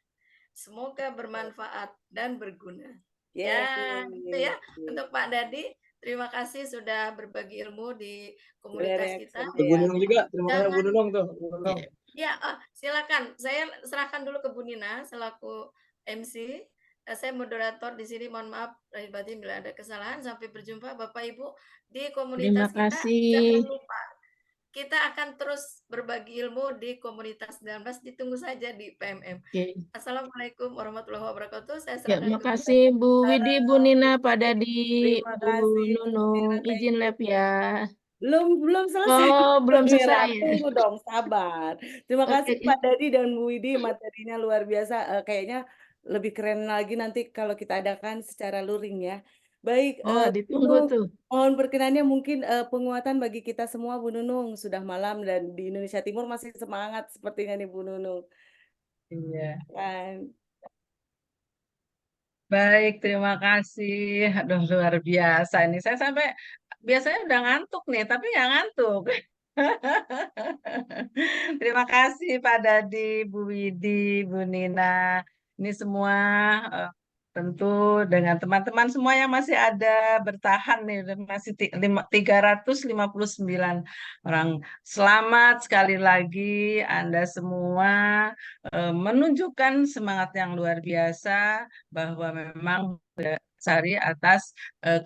Semoga bermanfaat dan berguna. Ya, gitu ya. Untuk Pak Dadi, terima kasih sudah berbagi ilmu di komunitas kita. Bu Nunung juga, terima kasih Bu Nunung tuh. Ya, silakan. Saya serahkan dulu ke Bu Nina selaku MC. Saya moderator di sini, mohon maaf lahir batin bila ada kesalahan. Sampai berjumpa Bapak Ibu di Terima komunitas kita. kasih. Jangan lupa kita akan terus berbagi ilmu di komunitas 19. Ditunggu saja di PMM. Oke. Assalamualaikum warahmatullahi wabarakatuh. Saya Ya, serahkan ke Bunda. makasih Bu Widi, Bu Nina, Pak Dadi, Terima Bu kasih, Bu Nunung. Mira. Izin lab ya. Belum selesai, Oh, Bu belum Mira. selesai ya. Tunggu dong, sabar. Terima Oke. kasih Pak Dadi dan Bu Widi, materinya luar biasa. Kayaknya lebih keren lagi nanti kalau kita adakan secara luring ya. Baik, Oh, Bu ditunggu Nunung, tuh. mohon perkenannya mungkin penguatan bagi kita semua, Bu Nunung. Sudah malam dan di Indonesia Timur masih semangat sepertinya nih Bu Nunung. Iya. Kan? Baik, terima kasih. Aduh, luar biasa ini. Saya sampai biasanya udah ngantuk nih, tapi nggak ngantuk. Terima kasih Pak Dadi, Bu Widi, Bu Nina. Ini semua eh, tentu dengan teman-teman semua yang masih ada bertahan nih, masih 359 orang. Selamat sekali lagi Anda semua menunjukkan semangat yang luar biasa bahwa memang berdasari atas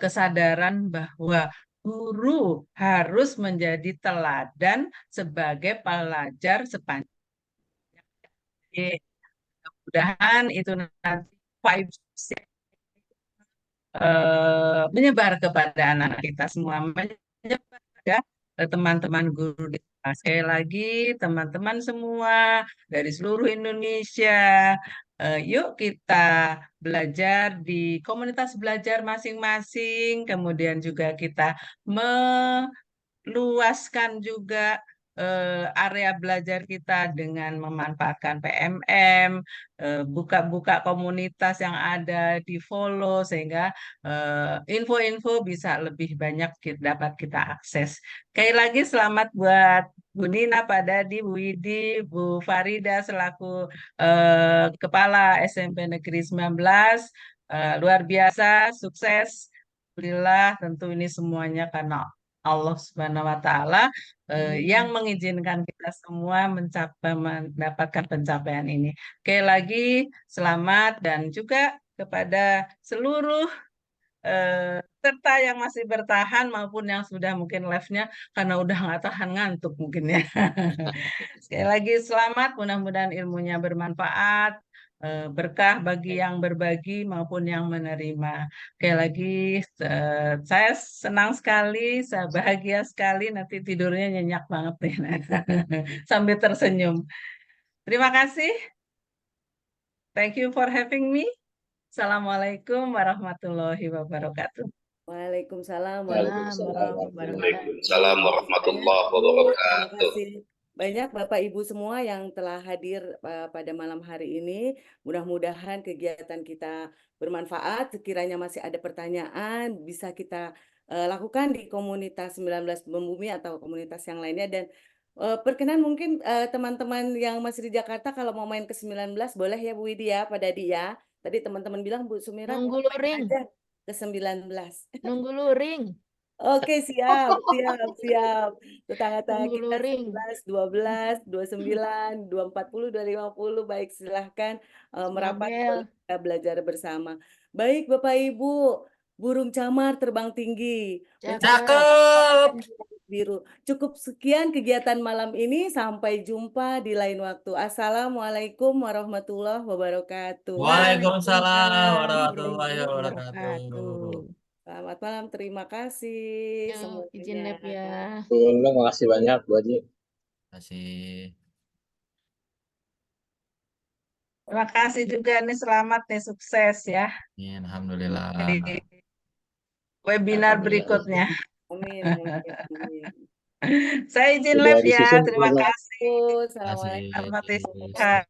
kesadaran bahwa guru harus menjadi teladan sebagai pelajar sepanjang. Mudah-mudahan itu nanti vibes menyebar kepada anak-anak kita semua, menyebar kepada teman-teman guru di kelas. Sekali lagi, teman-teman semua dari seluruh Indonesia, yuk kita belajar di komunitas belajar masing-masing, kemudian juga kita meluaskan juga area belajar kita dengan memanfaatkan PMM, buka-buka komunitas yang ada di follow sehingga info-info bisa lebih banyak dapat kita akses. Sekali lagi selamat buat Bu Nina, Pak Dadi, Bu Widi, Bu Farida selaku Kepala SMP Negeri 19. Luar biasa, sukses. Alhamdulillah, tentu ini semuanya karena Allah Subhanahu wa Ta'ala yang mengizinkan kita semua mendapatkan pencapaian ini. Oke, lagi selamat dan juga kepada seluruh serta yang masih bertahan maupun yang sudah mungkin live-nya karena udah nggak tahan ngantuk mungkin ya. Sekali lagi selamat, mudah-mudahan ilmunya bermanfaat, berkah bagi yang berbagi maupun yang menerima. Sekali lagi saya senang sekali, saya bahagia sekali, nanti tidurnya nyenyak banget nih sambil tersenyum. Terima kasih. Thank you for having me. Assalamualaikum warahmatullahi wabarakatuh. Waalaikumsalam Waalaikumsalam Waalaikumsalam warahmatullahi Terima wabarakatuh. kasih banyak Bapak Ibu semua yang telah hadir pada malam hari ini. Mudah-mudahan kegiatan kita bermanfaat. Sekiranya masih ada pertanyaan, bisa kita lakukan di komunitas 19 Membumi atau komunitas yang lainnya. Dan perkenan mungkin teman-teman yang masih di Jakarta kalau mau main ke 19 boleh ya Bu Widi ya, Pak Dadi ya. Tadi teman-teman bilang Bu Sumira Nunggu main luring. aja ke 19. Nunggu luring. Oke, siap. Tetangga-tetangga Nunggu kita luring. 11, 12, 29, 240, 250. Baik, silahkan merapat Mabel. kita belajar bersama. Baik, Bapak Ibu, burung camar terbang tinggi. Cakep. Biru. Cukup sekian kegiatan malam ini. Sampai jumpa di lain waktu. Assalamualaikum warahmatullahi wabarakatuh. Waalaikumsalam warahmatullahi wabarakatuh. Selamat malam, terima kasih Yuk, izin semuanya. lab ya. Bu Nunung, makasih banyak Bu Haji. Terima kasih. Terima kasih juga nih, selamat nih, sukses ya Alhamdulillah. di webinar berikutnya. Amin. Saya izin Sudah live ya, disusun terima Bu. kasih. Assalamualaikum. Selamat istirahat.